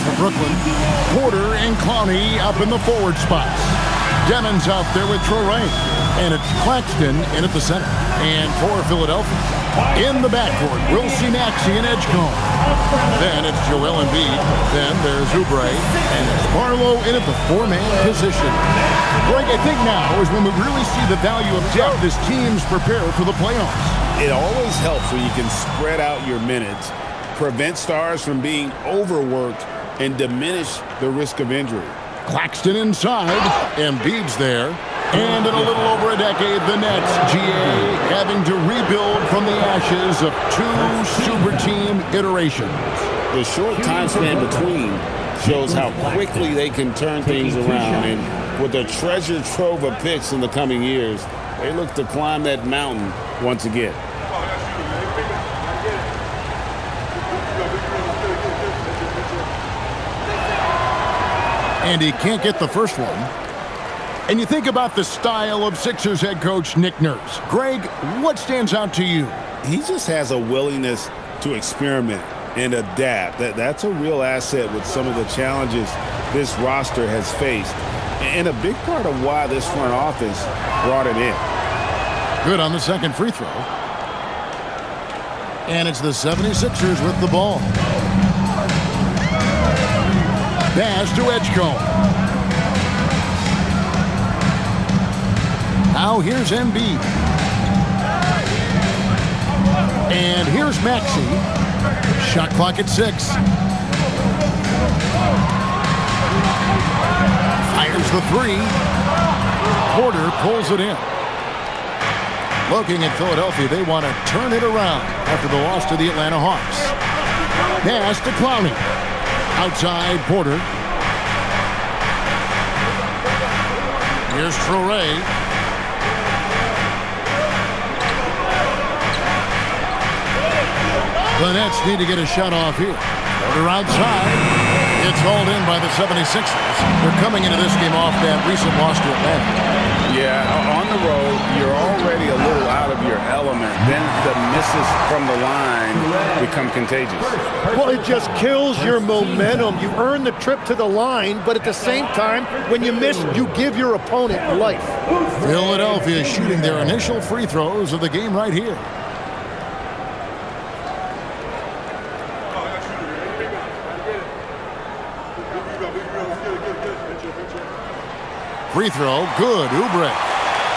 for Brooklyn. Porter and Clowney up in the forward spots. Demon's out there with Traore. And it's Claxton in at the center. And for Philadelphia, in the backcourt, we'll see Maxey and Edgecombe. Then it's Joel Embiid. Then there's Oubre. And it's Barlow in at the four-man position. Greg, I think now is when we really see the value of depth as teams prepare for the playoffs. It always helps when you can spread out your minutes, prevent stars from being overworked, and diminish the risk of injury. Claxton inside. Embiid's there. And in a little over a decade, the Nets, GA, having to rebuild from the ashes of two super team iterations. The short time span between shows how quickly they can turn things around. And with the treasure trove of picks in the coming years, they look to climb that mountain once again. And he can't get the first one. And you think about the style of Sixers head coach Nick Nurse. Greg, what stands out to you? He just has a willingness to experiment and adapt. That's a real asset with some of the challenges this roster has faced. And a big part of why this front office brought him in. Good on the second free throw. And it's the 76ers with the ball. Pass to Edgecombe. Now here's Embiid. And here's Maxey. Shot clock at 6. Fires the 3. Porter pulls it in. Looking at Philadelphia, they want to turn it around after the loss to the Atlanta Hawks. Pass to Clowney. Outside Porter. Here's Traore. The Nets need to get a shot off here. Porter outside. It's hauled in by the 76ers. They're coming into this game off that recent loss to Atlanta. Yeah, on the road, you're already a little out of your element. Then the misses from the line become contagious. Well, it just kills your momentum. You earn the trip to the line, but at the same time, when you miss, you give your opponent life. Philadelphia shooting their initial free throws of the game right here. Free throw, good, Oubre.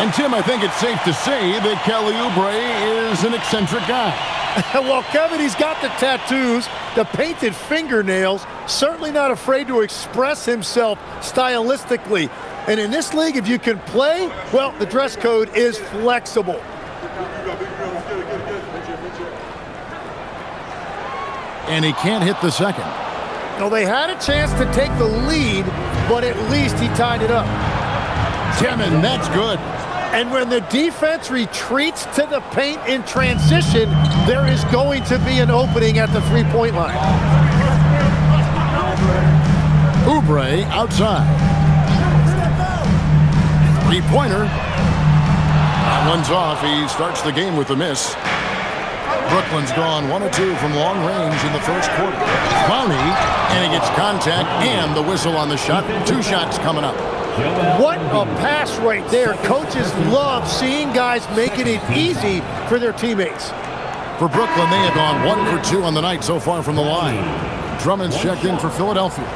And Tim, I think it's safe to say that Kelly Oubre is an eccentric guy. Well, Kevin, he's got the tattoos, the painted fingernails, certainly not afraid to express himself stylistically. And in this league, if you can play, well, the dress code is flexible. And he can't hit the second. No, they had a chance to take the lead, but at least he tied it up. Timmon, that's good. And when the defense retreats to the paint in transition, there is going to be an opening at the three-point line. Oubre outside. Three-pointer. That one's off. He starts the game with a miss. Brooklyn's gone 1 of 2 from long range in the first quarter. Clowney, and he gets contact and the whistle on the shot. 2 shots coming up. What a pass right there. Coaches love seeing guys making it easy for their teammates. For Brooklyn, they have gone 1 for 2 on the night so far from the line. Drummond's checked in for Philadelphia.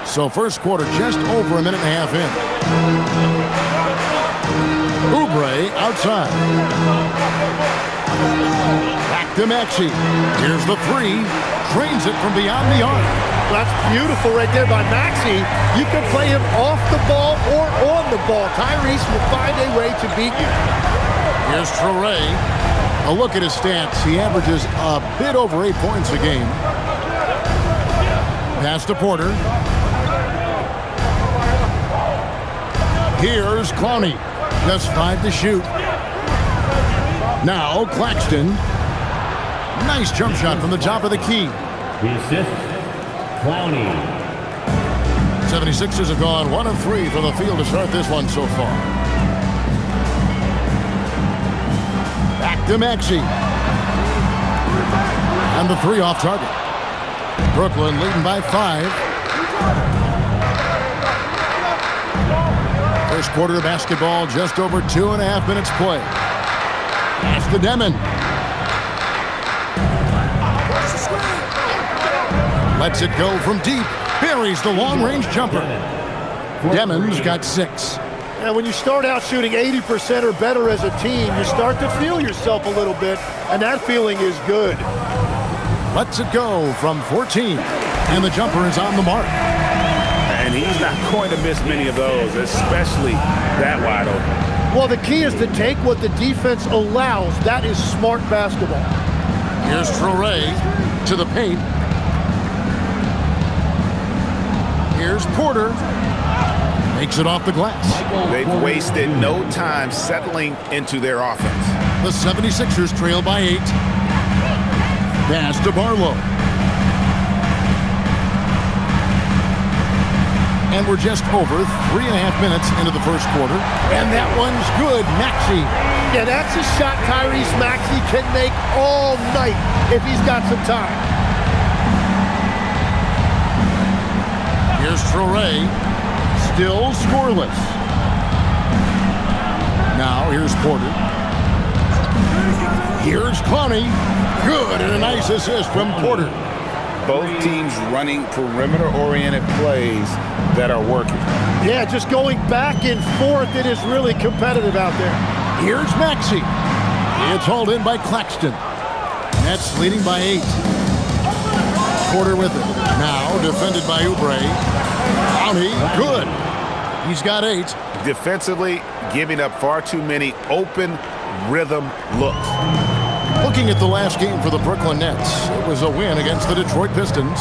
So first quarter just over a minute and a half in. Oubre outside. Back to Maxey. Here's the 3. Drains it from beyond the arc. That's beautiful right there by Maxey. You can play him off the ball or on the ball. Tyrese will find a way to beat you. Here's Traore. A look at his stats. He averages a bit over 8 points a game. Pass to Porter. Here's Clowney. Just 5 to shoot. Now Claxton. Nice jump shot from the top of the key. The assist, Clowney. 76ers have gone 1 of 3 from the field to start this one so far. Back to Maxey. And the 3 off target. Brooklyn leading by 5. First quarter of basketball, just over 2.5 minutes play. Pass to Demon. Lets it go from deep. Buries the long-range jumper. Demon's got 6. And when you start out shooting 80% or better as a team, you start to feel yourself a little bit, and that feeling is good. Lets it go from 14. And the jumper is on the mark. And he's not going to miss many of those, especially that wide open. Well, the key is to take what the defense allows. That is smart basketball. Here's Traore to the paint. Here's Porter. Makes it off the glass. They've wasted no time settling into their offense. The 76ers trail by 8. Pass to Barlow. And we're just over 3.5 minutes into the first quarter. And that one's good. Maxey. Yeah, that's a shot Tyrese Maxey can make all night if he's got some time. Here's Traore. Still scoreless. Now here's Porter. Here's Clowney. Good, and a nice assist from Porter. Both teams running perimeter-oriented plays that are working. Yeah, just going back and forth, it is really competitive out there. Here's Maxey. It's hauled in by Claxton. Nets leading by 8. Porter with it. Now defended by Oubre. Clowney, good. He's got 8. Defensively, giving up far too many open rhythm looks. Looking at the last game for the Brooklyn Nets, it was a win against the Detroit Pistons.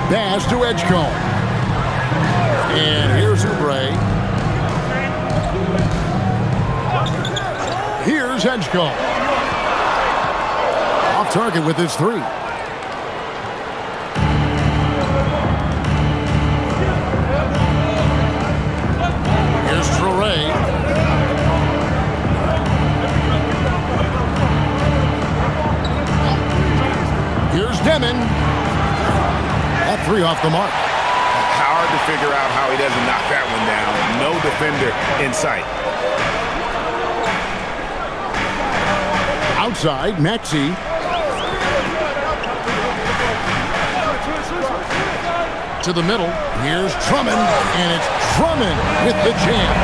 Pass to Edgecombe. And here's Oubre. Here's Edgecombe. Off target with his 3. Here's Traore. Here's Demon. That 3 off the mark. Hard to figure out how he doesn't knock that one down. No defender in sight. Outside, Maxey. To the middle. Here's Drummond. And it's Drummond with the jam.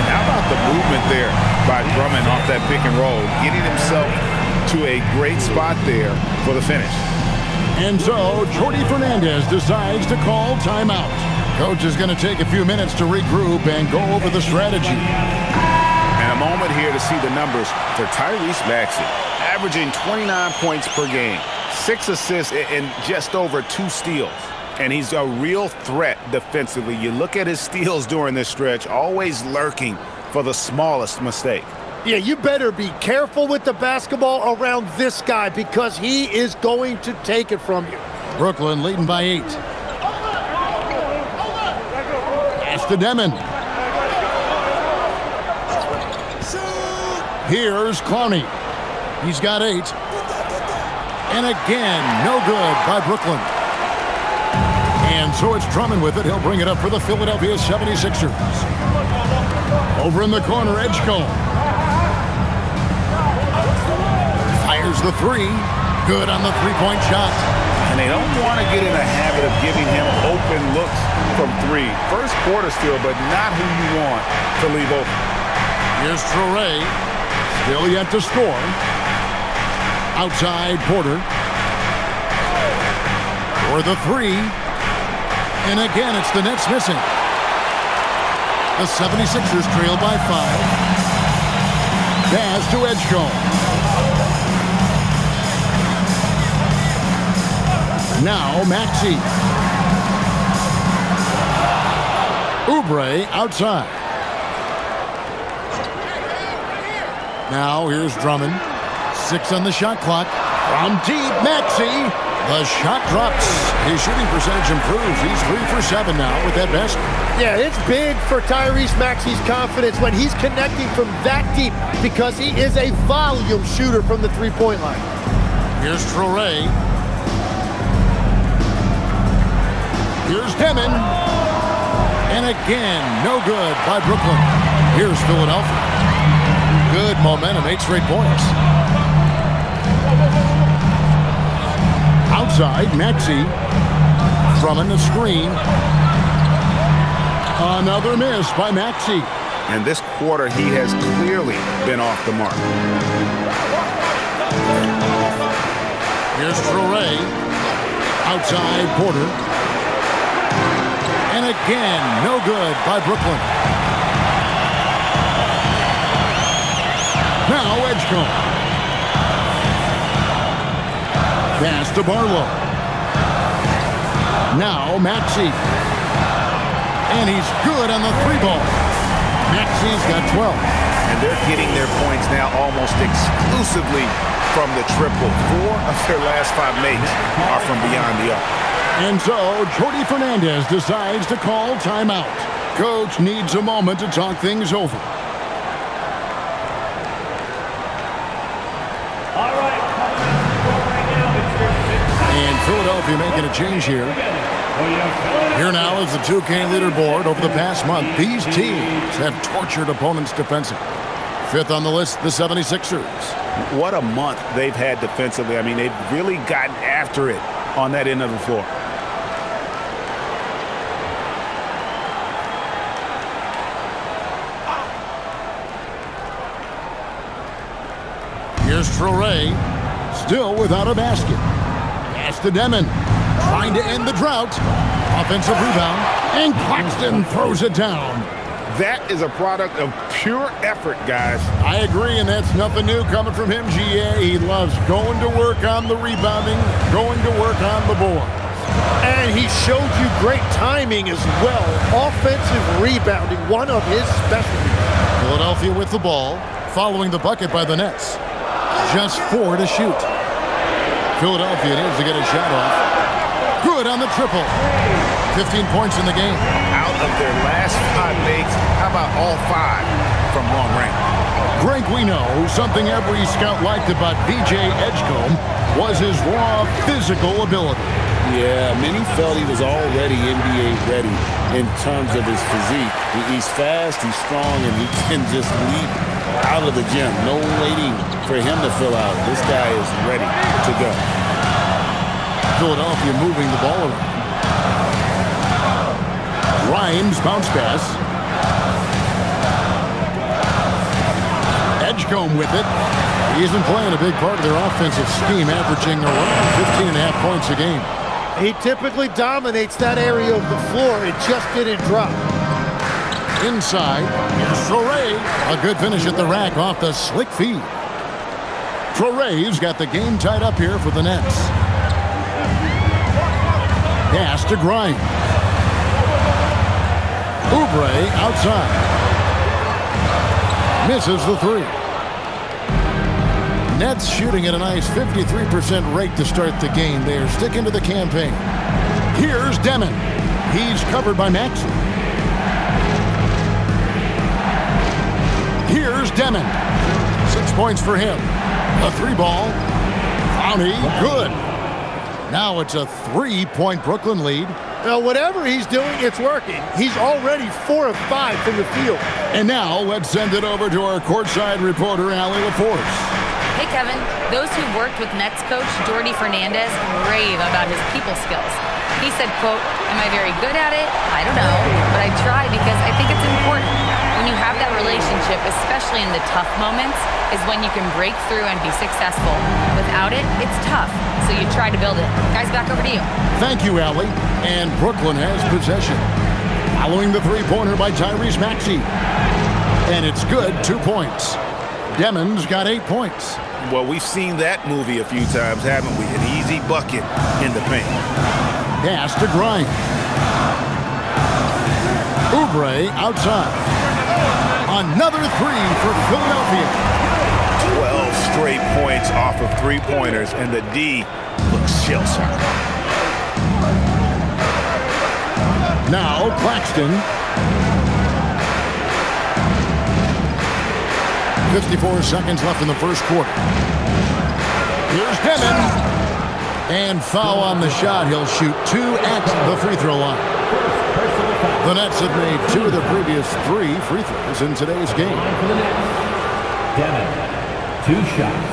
How about the movement there by Drummond off that pick and roll, getting himself to a great spot there for the finish. And so, Jordi Fernandez decides to call timeout. Coach is going to take a few minutes to regroup and go over the strategy. And a moment here to see the numbers for Tyrese Maxey. Averaging 29 points per game, 6 assists, and just over 2 steals. And he's a real threat defensively. You look at his steals during this stretch, always lurking for the smallest mistake. Yeah, you better be careful with the basketball around this guy because he is going to take it from you. Brooklyn leading by 8. Pass to Demon. Here's Clowney. He's got 8. And again, no good by Brooklyn. And so it's Drummond with it. He'll bring it up for the Philadelphia 76ers. Over in the corner, Edgecombe. Fires the 3. Good on the 3-point shot. And they don't want to get in a habit of giving him open looks from 3. First quarter still, but not who you want to leave open. Here's Traore. Still yet to score. Outside Porter. For the 3. And again, it's the Nets missing. The 76ers trail by 5. Pass to Edgecombe. Now Maxey. Oubre outside. Now here's Drummond. 6 on the shot clock. From deep, Maxey. The shot drops. His shooting percentage improves. He's 3 for 7 now with that basket. Yeah, it's big for Tyrese Maxey's confidence when he's connecting from that deep because he is a volume shooter from the three-point line. Here's Traore. Here's Demon. And again, no good by Brooklyn. Here's Philadelphia. Good momentum, 8 straight points. Outside, Maxey. Drummond the screen. Another miss by Maxey. And this quarter, he has clearly been off the mark. Here's Traore. Outside, Porter. And again, no good by Brooklyn. Now Edgecombe. Pass to Barlow. Now Maxey. And he's good on the 3-ball. Maxey's got 12. And they're getting their points now almost exclusively from the triple. 4 of their last 5 makes are from beyond the arc. And so, Jordi Fernandez decides to call timeout. Coach needs a moment to talk things over. And Philadelphia making a change here. Here now is the 2K leaderboard. Over the past month, these teams have tortured opponents defensively. 5th on the list, the 76ers. What a month they've had defensively. I mean, they've really gotten after it on that end of the floor. Here's Traore, still without a basket. Pass to Demon, trying to end the drought. Offensive rebound, and Claxton throws it down. That is a product of pure effort, guys. I agree, and that's nothing new coming from him, GA. He loves going to work on the rebounding, going to work on the board. And he showed you great timing as well. Offensive rebounding, one of his specialties. Philadelphia with the ball, following the bucket by the Nets. Just 4 to shoot. Philadelphia needs to get a shot off. Good on the triple. 15 points in the game. Out of their last 5 makes, how about all 5 from long range? Greg, we know something every scout liked about VJ Edgecombe was his raw physical ability. Yeah, many felt he was already NBA ready in terms of his physique. He's fast, he's strong, and he can just leap out of the gym. No waiting for him to fill out. This guy is ready to go. Philadelphia moving the ball around. Grimes bounce pass. Edgecombe with it. He's been playing a big part of their offensive scheme, averaging around 15.5 points a game. He typically dominates that area of the floor. It just didn't drop. Inside, here's Traore. A good finish at the rack off the slick feed. Traore's got the game tied up here for the Nets. Pass to Grimes. Oubre outside. Misses the 3. Nets shooting at a nice 53% rate to start the game. They are sticking to the campaign. Here's Demon. He's covered by Maxey. Here's Demon. 6 points for him. A 3-ball. Clowney, good. Now it's a 3-point Brooklyn lead. Now, whatever he's doing, it's working. He's already 4 of 5 from the field. And now let's send it over to our courtside reporter, Allie LaForce. Hey, Kevin. Those who've worked with Nets coach Jordi Fernandez rave about his people skills. He said, quote, "Am I very good at it? I don't know, but I try because I think it's important. When you have that relationship, especially in the tough moments, is when you can break through and be successful. Without it, it's tough, so you try to build it." Guys, back over to you. Thank you, Allie. And Brooklyn has possession. Following the 3-pointer by Tyrese Maxey. And it's good, 2 points. Demon's got 8 points. Well, we've seen that movie a few times, haven't we? An easy bucket in the paint. Pass to Grimes. Oubre outside. Another 3 for Philadelphia. 12 straight points off of three-pointers, and the D looks shell-shocked. Now Claxton. 54 seconds left in the first quarter. Here's Demon. And foul on the shot. He'll shoot 2 at the free throw line. The Nets have made 2 of their previous 3 free throws in today's game. For the Nets, Devin, 2 shots.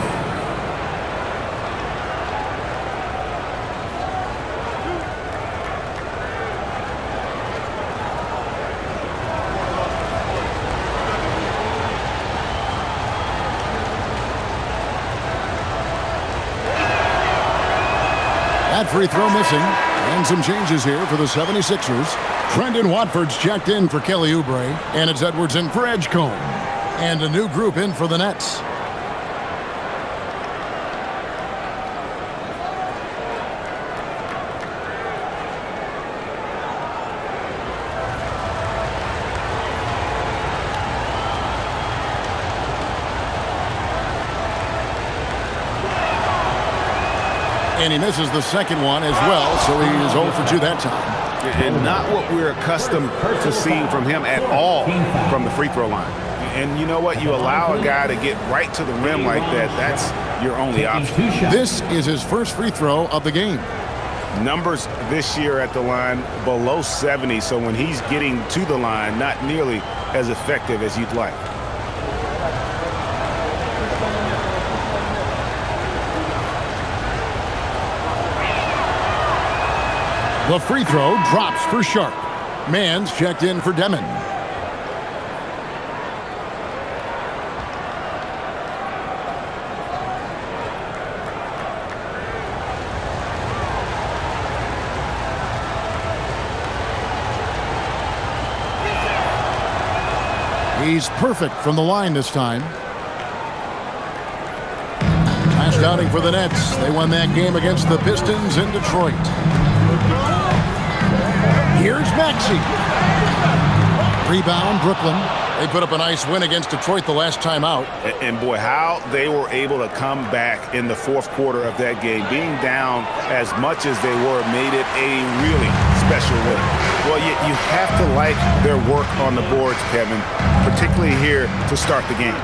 That free throw missing. And some changes here for the 76ers. Trendon Watford's checked in for Kelly Oubre. And it's Edwards in for Edgecombe. And a new group in for the Nets. And he misses the second one as well, so he is 0 for 2 that time. And not what we're accustomed to seeing from him at all from the free throw line. And you know what? You allow a guy to get right to the rim like that, that's your only option. This is his first free throw of the game. Numbers this year at the line below 70, so when he's getting to the line, not nearly as effective as you'd like. The free throw drops for Sharp. Mann's checked in for Demon. He's perfect from the line this time. Last outing for the Nets. They won that game against the Pistons in Detroit. Here's Maxey. Rebound, Brooklyn. They put up a nice win against Detroit the last time out. And boy, how they were able to come back in the fourth quarter of that game. Being down as much as they were made it a really special win. Well, you have to like their work on the boards, Kevin, particularly here to start the game.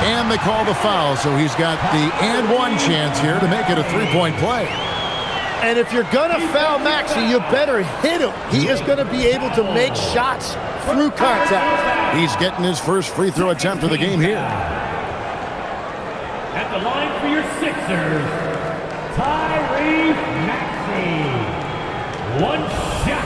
And they call the foul, so he's got the and one chance here to make it a three-point play. And if you're going to foul Maxey, you better hit him. He is going to be able to make shots through contact. He's getting his first free throw attempt of the game here. At the line for your Sixers, Tyrese Maxey. 1 shot.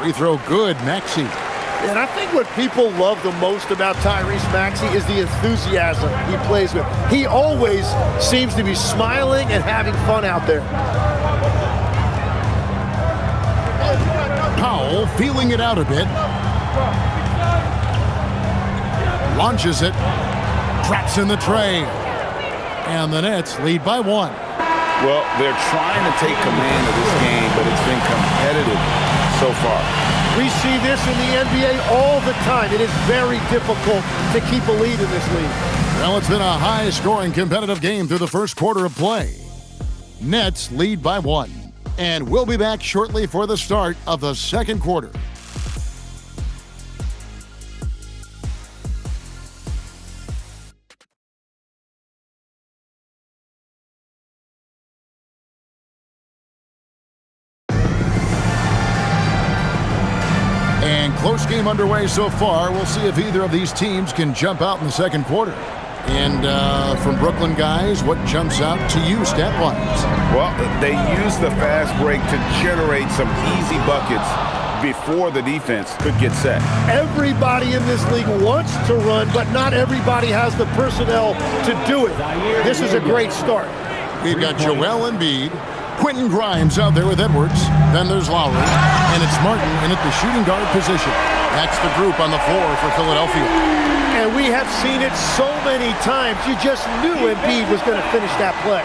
Free throw good, Maxey. And I think what people love the most about Tyrese Maxey is the enthusiasm he plays with. He always seems to be smiling and having fun out there. Powell feeling it out a bit. Launches it. Traps in the tray. And the Nets lead by 1. Well, they're trying to take command of this game, but it's been competitive so far. We see this in the NBA all the time. It is very difficult to keep a lead in this league. Well, it's been a high-scoring competitive game through the first quarter of play. Nets lead by 1. And we'll be back shortly for the start of the second quarter. Close game underway so far. We'll see if either of these teams can jump out in the second quarter. And from Brooklyn guys, what jumps out to you stat-wise? Well, they use the fast break to generate some easy buckets before the defense could get set. Everybody in this league wants to run, but not everybody has the personnel to do it. This is a great start. We've got Joel Embiid, Quentin Grimes out there with Edwards. Then there's Lowry. And it's Martin in at the shooting guard position. That's the group on the floor for Philadelphia. And we have seen it so many times. You just knew Embiid was going to finish that play.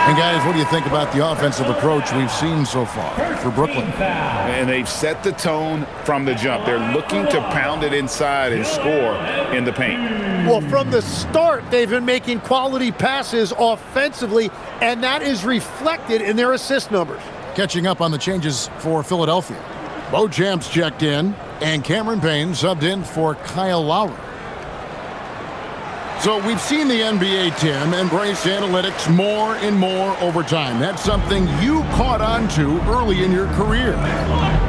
And guys, what do you think about the offensive approach we've seen so far for Brooklyn? And they've set the tone from the jump. They're looking to pound it inside and score in the paint. Well, from the start, they've been making quality passes offensively, and that is reflected in their assist numbers. Catching up on the changes for Philadelphia. Beauchamp's checked in, and Cameron Payne subbed in for Kyle Lowry. So we've seen the NBA, Tim, embrace analytics more and more over time. That's something you caught on to early in your career.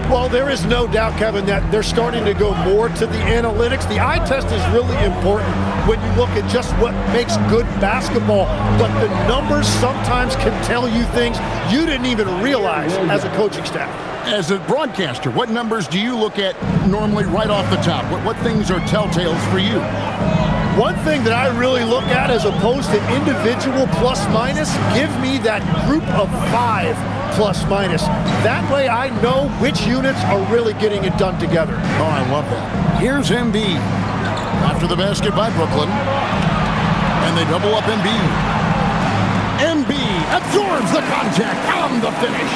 Well, there is no doubt, Kevin, that they're starting to go more to the analytics. The eye test is really important when you look at just what makes good basketball, but the numbers sometimes can tell you things you didn't even realize as a coaching staff. As a broadcaster, what numbers do you look at normally right off the top? What things are telltales for you? One thing that I really look at as opposed to individual plus minus, give me that group of 5 plus minus. That way I know which units are really getting it done together. Oh, I love that. Here's Embiid. After the basket by Brooklyn. And they double up Embiid. Embiid absorbs the contact on the finish.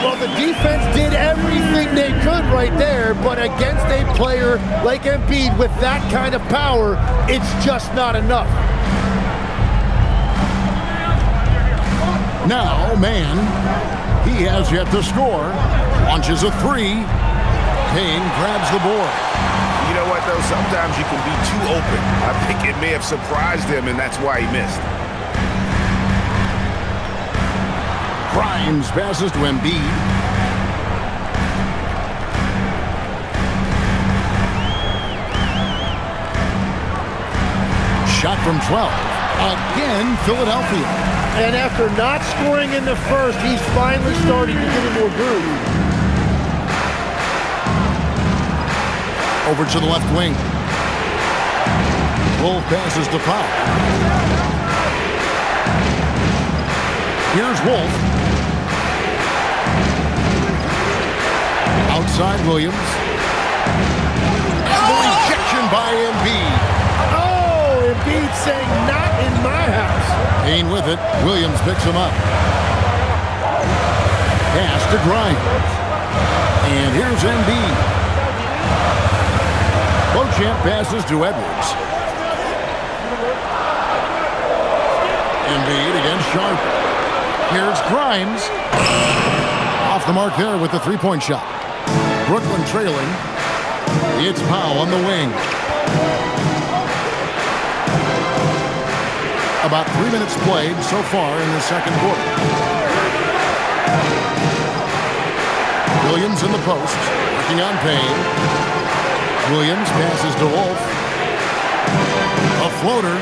Well, the defense did everything they could right there, but against a player like Embiid with that kind of power, it's just not enough. Now, man, he has yet to score. Launches a 3. Payne grabs the board. You know what, though? Sometimes you can be too open. I think it may have surprised him, and that's why he missed. Grimes passes to Embiid. Shot from 12. Again, Philadelphia. And after not scoring in the first, he's finally starting to get into a groove. Over to the left wing. Wolf passes to Powell. Here's Wolf. Outside Williams. And the rejection by Embiid. Oh, Embiid saying not in my house. Payne with it. Williams picks him up. Pass to Grimes. And here's Embiid. Beauchamp passes to Edwards. Embiid against Sharp. Here's Grimes. Off the mark there with the three-point shot. Brooklyn trailing. It's Powell on the wing. About 3 minutes played so far in the second quarter. Williams in the post, working on Payne. Williams passes to Wolf. A floater.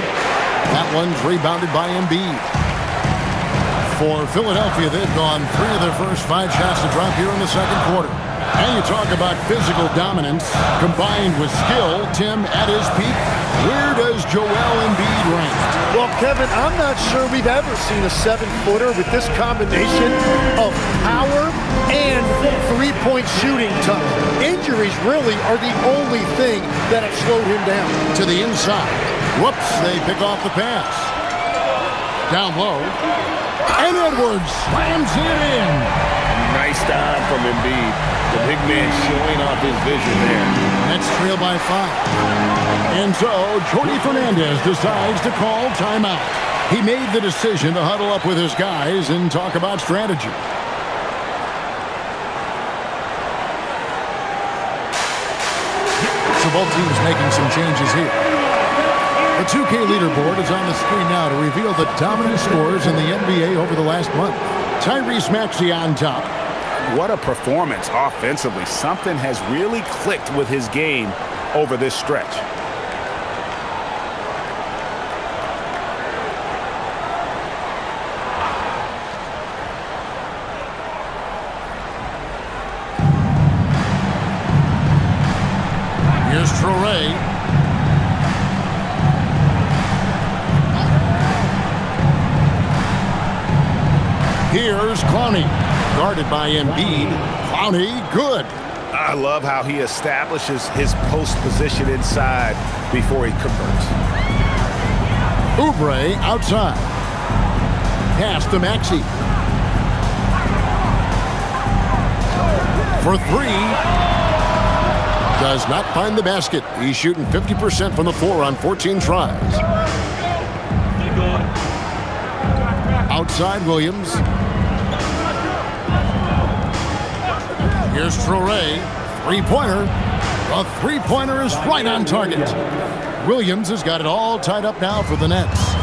That one's rebounded by Embiid. For Philadelphia, they've gone 3 of their first 5 shots to drop here in the second quarter. And you talk about physical dominance combined with skill. Tim, at his peak, where does Joel Embiid rank? Well, Kevin, I'm not sure we've ever seen a 7-footer with this combination of power and three-point shooting touch. Injuries really are the only thing that have slowed him down. To the inside. Whoops, they pick off the pass. Down low. And Edwards slams it in. Nice dive from Embiid. The big man showing off his vision there. Nets trail by 5. And so, Jordi Fernandez decides to call timeout. He made the decision to huddle up with his guys and talk about strategy. So both teams making some changes here. The 2K leaderboard is on the screen now to reveal the dominant scores in the NBA over the last month. Tyrese Maxey on top. What a performance offensively. Something has really clicked with his game over this stretch. Here's Traoré. Here's Clowney. Guarded by Embiid. Clowney, good. I love how he establishes his post position inside before he converts. Oubre outside. Pass to Maxey. For three. Does not find the basket. He's shooting 50% from the floor on 14 tries. Outside Williams. Here's Traore. Three-pointer. A three-pointer is right on target. Williams has got it all tied up now for the Nets.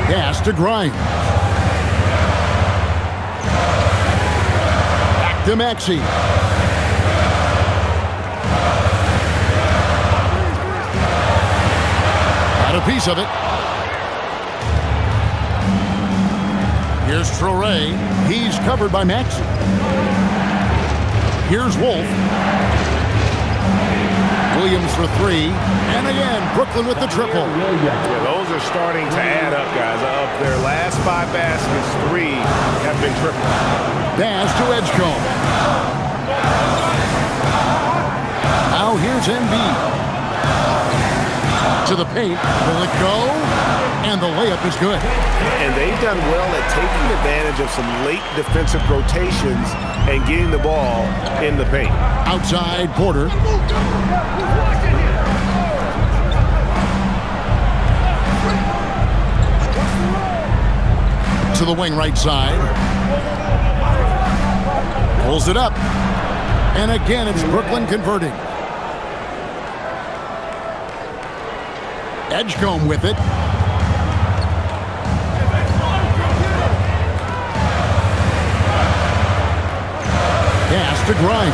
Pass to Grimes. Back to Maxey. Got a piece of it. Here's Traore. He's covered by Maxey. Here's Wolf. Williams for three. And again, Brooklyn with the triple. Yeah, those are starting to add up, guys. Of their last 5 baskets, 3 have been triple. Pass to Edgecombe. Now here's Embiid. To the paint. Will it go? And the layup is good. And they've done well at taking advantage of some late defensive rotations and getting the ball in the paint. Outside Porter. To the wing right side. Pulls it up. And again, it's Brooklyn converting. Edgecombe with it. Pass to Grimes.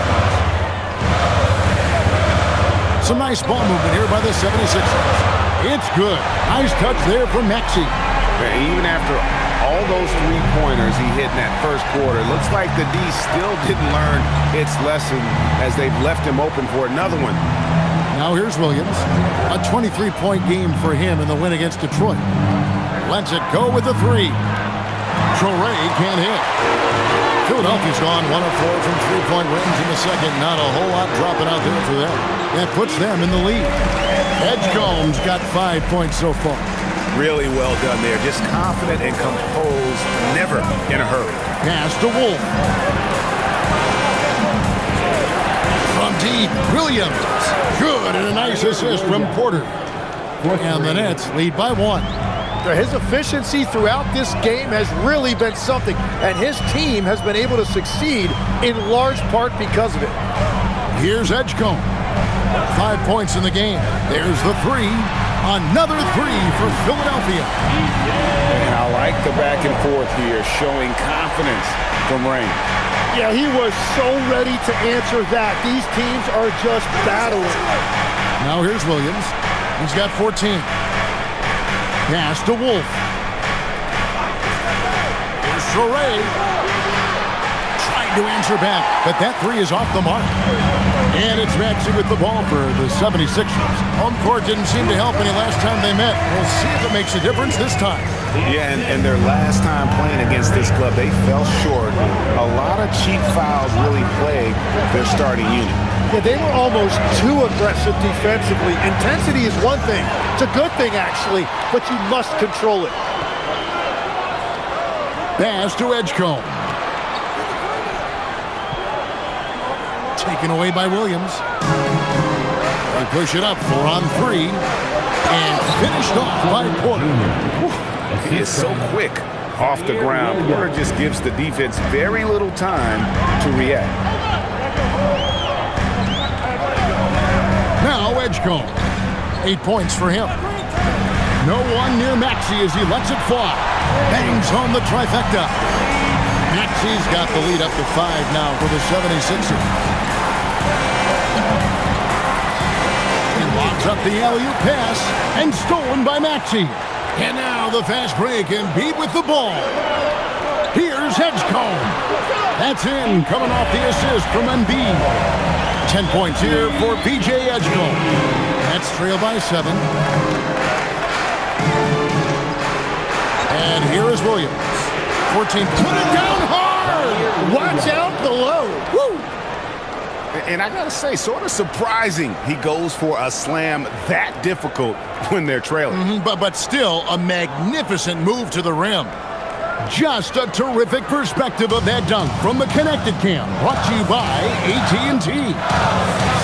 Some nice ball movement here by the 76ers. It's good. Nice touch there from Maxey. Even after all those three-pointers he hit in that first quarter, looks like the D still didn't learn its lesson as they've left him open for another one. Now here's Williams. A 23-point game for him in the win against Detroit. Lets it go with the three. Traore can't hit. Philadelphia's gone 1 of 4 from three-point range in the second. Not a whole lot dropping out there for them. That puts them in the lead. Edgecombe's got 5 points so far. Really well done there. Just confident and composed, never in a hurry. Pass to Wolf. From deep, Williams. Good, and a nice assist from Porter. And the Nets lead by 1. His efficiency throughout this game has really been something, and his team has been able to succeed in large part because of it. Here's Edgecombe. 5 points in the game. There's the three. Another three for Philadelphia. And I like the back and forth here, showing confidence from Rain. Yeah, he was so ready to answer that. These teams are just battling. Now here's Williams. He's got 14. Pass to Wolf. Here's Traore. Trying to answer back, but that three is off the mark. And it's Maxey with the ball for the 76ers. Home court didn't seem to help any last time they met. We'll see if it makes a difference this time. Yeah, and their last time playing against this club, they fell short. A lot of cheap fouls really plagued their starting unit. Yeah, they were almost too aggressive defensively. Intensity is one thing. It's a good thing, actually, but you must control it. Pass to Edgecombe. Taken away by Williams. They push it up 4 on 3. And finished off by Porter. He is so quick off the ground. Porter just gives the defense very little time to react. Now Edgecombe. 8 points for him. No one near Maxey as he lets it fly. Bangs home the trifecta. Maxey's got the lead up to 5 now for the 76ers. He locks up the alley-oop pass and stolen by Maxey. And now the fast break and Embiid with the ball. Here's Edgecombe. That's in, coming off the assist from Embiid. 10 points here for P.J. Edgecombe. That's trailed by 7. And here is Williams. 14. Put it down hard. Watch out below. Woo! And I gotta say, sort of surprising he goes for a slam that difficult when they're trailing. But still, a magnificent move to the rim. Just a terrific perspective of that dunk from the Connecticut cam, brought to you by AT&T.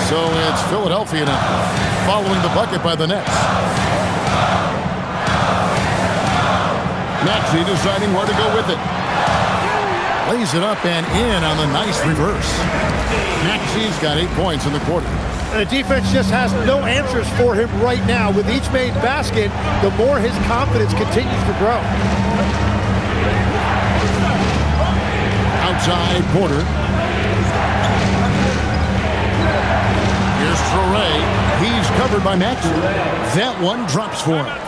So it's Philadelphia now, following the bucket by the Nets. Maxey deciding where to go with it. Lays it up and in on the nice reverse. Maxey's got 8 points in the quarter. And the defense just has no answers for him right now. With each made basket, the more his confidence continues to grow. Outside Porter. Here's Traore. He's covered by Maxey. That one drops for him.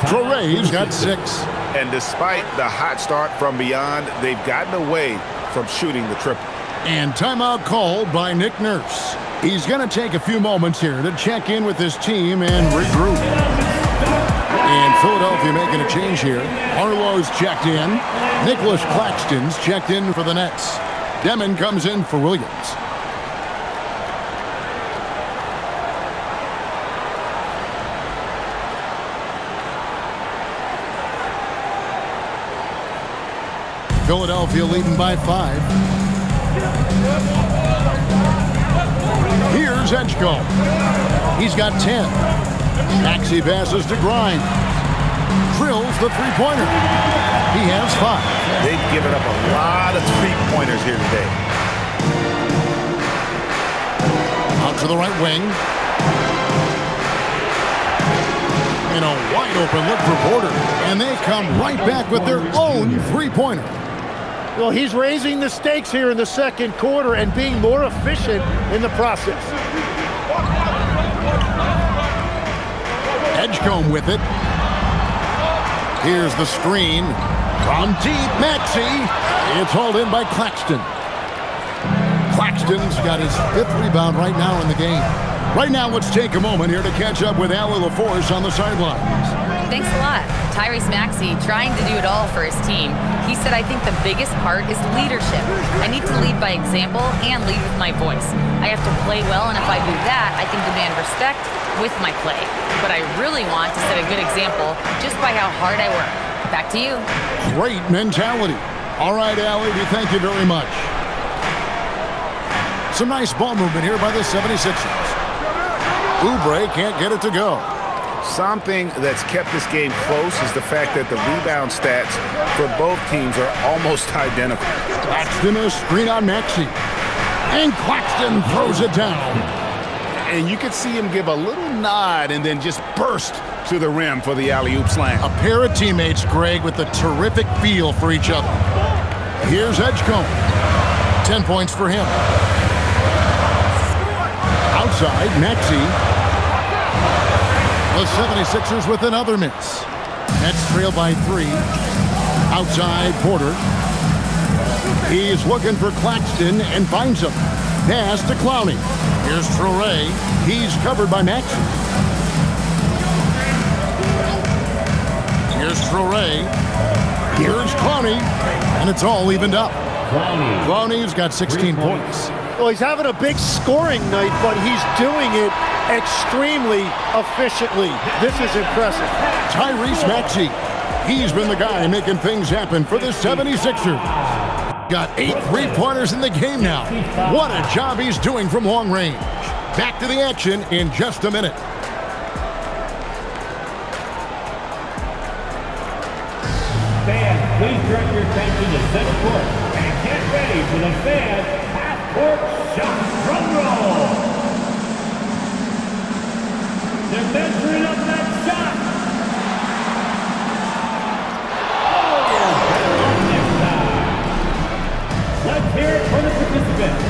Traore's got 6. And despite the hot start from beyond, they've gotten away from shooting the triple. And timeout called by Nick Nurse. He's going to take a few moments here to check in with his team and regroup. And Philadelphia making a change here. Arlo's checked in. Nicholas Claxton's checked in for the Nets. Demon comes in for Williams. Philadelphia leading by 5. Here's Edgecombe. He's got 10. Maxey passes to Grimes. Drills the three-pointer. He has 5. They've given up a lot of three-pointers here today. Out to the right wing. And a wide-open look for Porter. And they come right back with their own three-pointer. Well, he's raising the stakes here in the second quarter and being more efficient in the process. Edgecombe with it. Here's the screen. From deep, Maxey. It's hauled in by Claxton. Claxton's got his 5th rebound right now in the game. Right now, let's take a moment here to catch up with Allie LaForce on the sidelines. Thanks a lot. Tyrese Maxey trying to do it all for his team. He said, I think the biggest part is leadership. I need to lead by example and lead with my voice. I have to play well, and if I do that, I can demand respect with my play. But I really want to set a good example just by how hard I work. Back to you. Great mentality. All right, Allie, we thank you very much. Some nice ball movement here by the 76ers. Oubre can't get it to go. Something that's kept this game close is the fact that the rebound stats for both teams are almost identical. Claxton a screen on Maxey. And Claxton throws it down. And you could see him give a little nod and then just burst to the rim for the alley-oop slam. A pair of teammates, Greg, with a terrific feel for each other. Here's Edgecombe. 10 points for him. Outside, Maxey. The 76ers with another miss. Nets trail by 3. Outside, Porter. He's looking for Claxton and finds him. Pass to Clowney. Here's Traore. He's covered by Maxey. Here's Traore. Here's Clowney. And it's all evened up. Clowney's got 16 points. Well, he's having a big scoring night, but he's doing it extremely efficiently. This is impressive. Tyrese Maxey. He's been the guy making things happen for the 76ers. Got 8 three-pointers in the game now. What a job he's doing from long range. Back to the action in just a minute. Fans, please direct your attention to center court and get ready for the fan half-court shot. Drum roll. They're measuring up that shot. Oh, let's hear it for the participants.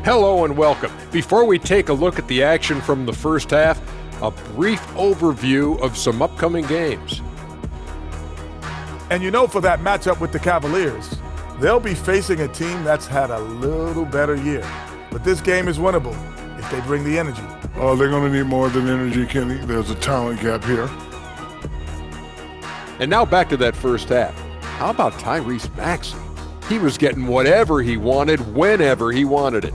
Hello and welcome. Before we take a look at the action from the first half, a brief overview of some upcoming games. And you know, for that matchup with the Cavaliers, they'll be facing a team that's had a little better year. But this game is winnable if they bring the energy. Oh, they're going to need more than energy, Kenny. There's a talent gap here. And now back to that first half. How about Tyrese Maxey? He was getting whatever he wanted, whenever he wanted it.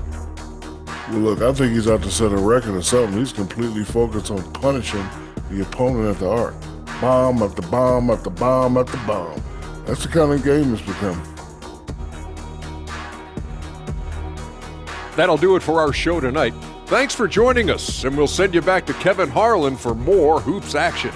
Well, look, I think he's out to set a record or something. He's completely focused on punishing the opponent at the arc. Bomb after bomb after bomb after bomb. That's the kind of game it's become. That'll do it for our show tonight. Thanks for joining us, and we'll send you back to Kevin Harlan for more hoops action.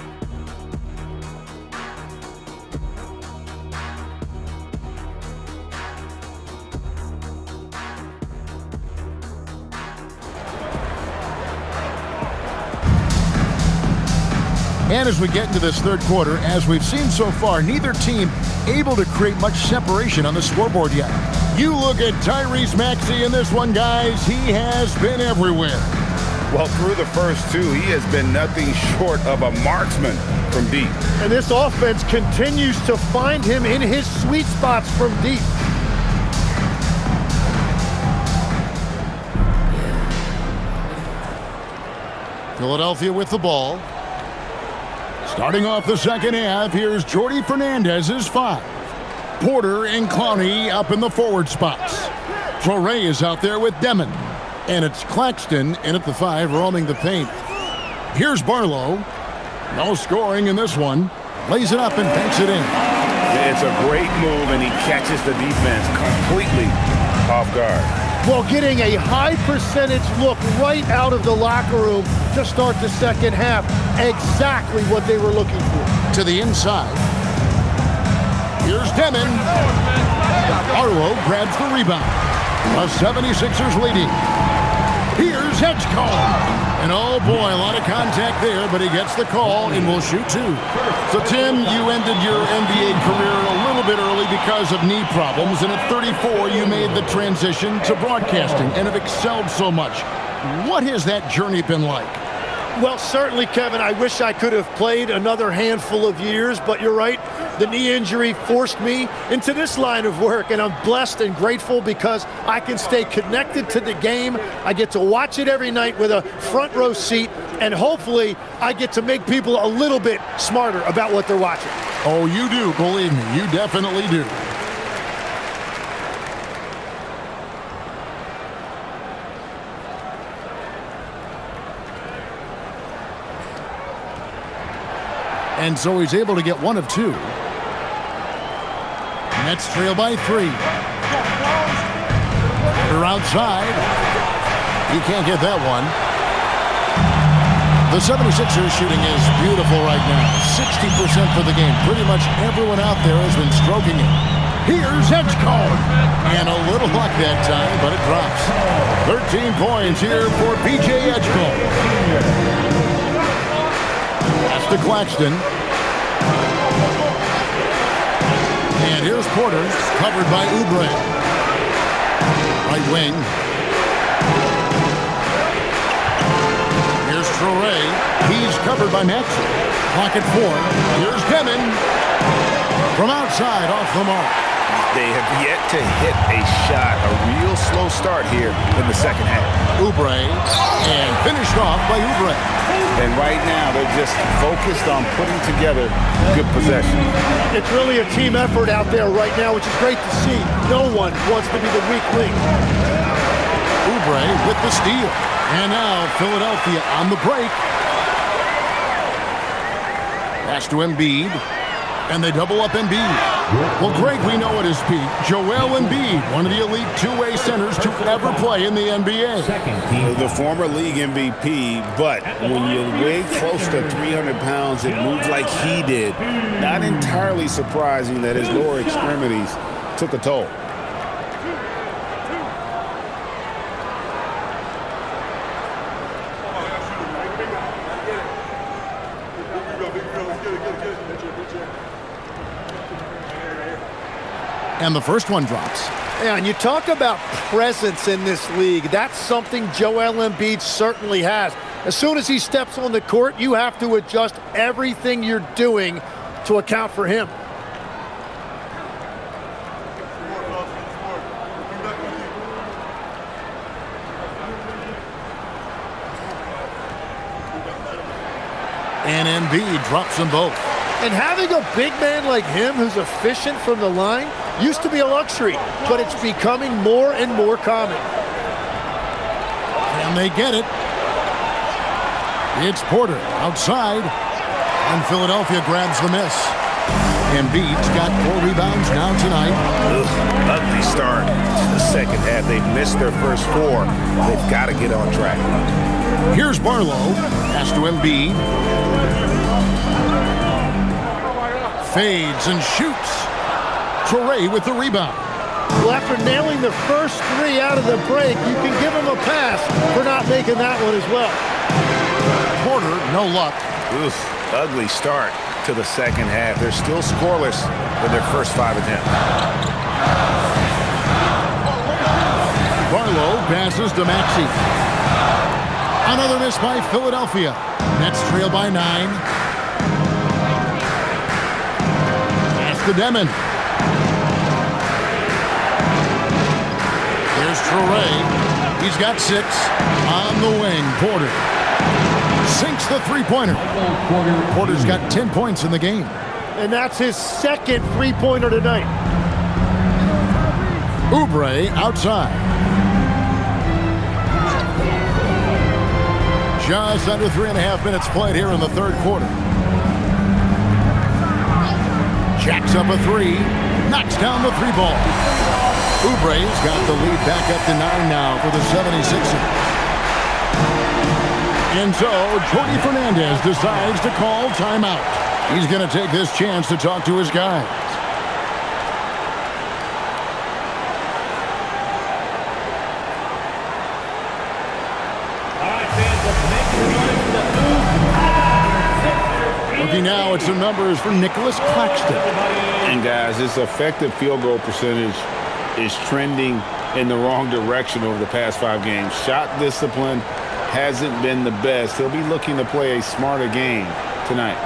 And as we get into this third quarter, as we've seen so far, neither team able to create much separation on the scoreboard yet. You look at Tyrese Maxey in this one, guys. He has been everywhere. Well, through the first two, he has been nothing short of a marksman from deep. And this offense continues to find him in his sweet spots from deep. Philadelphia with the ball. Starting off the second half, here's Jordi Fernandez's 5. Porter and Clowney up in the forward spots. Torrey is out there with Demon. And it's Claxton in at the 5, roaming the paint. Here's Barlow. No scoring in this one. Lays it up and banks it in. It's a great move, and he catches the defense completely off guard. Well, getting a high percentage look right out of the locker room to start the second half. Exactly what they were looking for. To the inside. Here's Demon. Barlow grabs the rebound. The 76ers leading. Here's Edgecombe. And oh boy, a lot of contact there, but he gets the call and will shoot 2. So Tim, you ended your NBA career a little bit early because of knee problems, and at 34 you made the transition to broadcasting and have excelled so much. What has that journey been like? Well, certainly, Kevin, I wish I could have played another handful of years, but you're right. The knee injury forced me into this line of work, and I'm blessed and grateful because I can stay connected to the game. I get to watch it every night with a front row seat, and hopefully I get to make people a little bit smarter about what they're watching. Oh, you do, believe me, you definitely do. And so he's able to get 1 of 2. Nets trail by 3. They're outside. He can't get that one. The 76ers shooting is beautiful right now. 60% for the game. Pretty much everyone out there has been stroking it. Here's Edgecombe. And a little luck that time, but it drops. 13 points here for PJ Edgecombe. That's to Claxton. And here's Porter, covered by Oubre. Right wing. Here's Torrey. He's covered by Maxey. Clock at 4. Here's Demon. From outside, off the mark. They have yet to hit a shot. A real slow start here in the second half. Oubre. And finished off by Oubre. And right now, they're just focused on putting together good possession. It's really a team effort out there right now, which is great to see. No one wants to be the weak link. Oubre with the steal. And now Philadelphia on the break. Pass to Embiid. And they double up Embiid. Well, Greg, we know at his peak, Joel Embiid, one of the elite two-way centers to ever play in the NBA. The former league MVP, but when you weigh close to 300 pounds and move like he did, not entirely surprising that his lower extremities took a toll. And the first one drops. Yeah, and you talk about presence in this league. That's something Joel Embiid certainly has. As soon as he steps on the court, you have to adjust everything you're doing to account for him. And Embiid drops them both. And having a big man like him who's efficient from the line used to be a luxury, but it's becoming more and more common. And they get it. It's Porter outside, and Philadelphia grabs the miss. Embiid's got 4 rebounds now tonight. Ugly start to the second half. They've missed their first 4. They've got to get on track. Here's Barlow. Pass to Embiid. Fades and shoots. Traore with the rebound. Well, after nailing the first 3 out of the break, you can give him a pass for not making that one as well. Porter, no luck. Oof, ugly start to the second half. They're still scoreless in their first 5 attempts. Barlow passes to Maxey. Another miss by Philadelphia. Nets trail by 9. Pass to Demon. Here's Traore. He's got 6. On the wing, Porter. Sinks the three-pointer. Porter's got 10 points in the game. And that's his second three-pointer tonight. Oubre outside. Just under 3.5 minutes played here in the third quarter. Jacks up a 3. Knocks down the 3 ball. Oubre's got the lead back up to 9 now for the 76ers. And so, Jordi Fernandez decides to call timeout. He's going to take this chance to talk to his guys. Looking now at some numbers for Nicholas Claxton. And guys, his effective field goal percentage is trending in the wrong direction over the past 5 games. Shot discipline hasn't been the best. He'll be looking to play a smarter game tonight.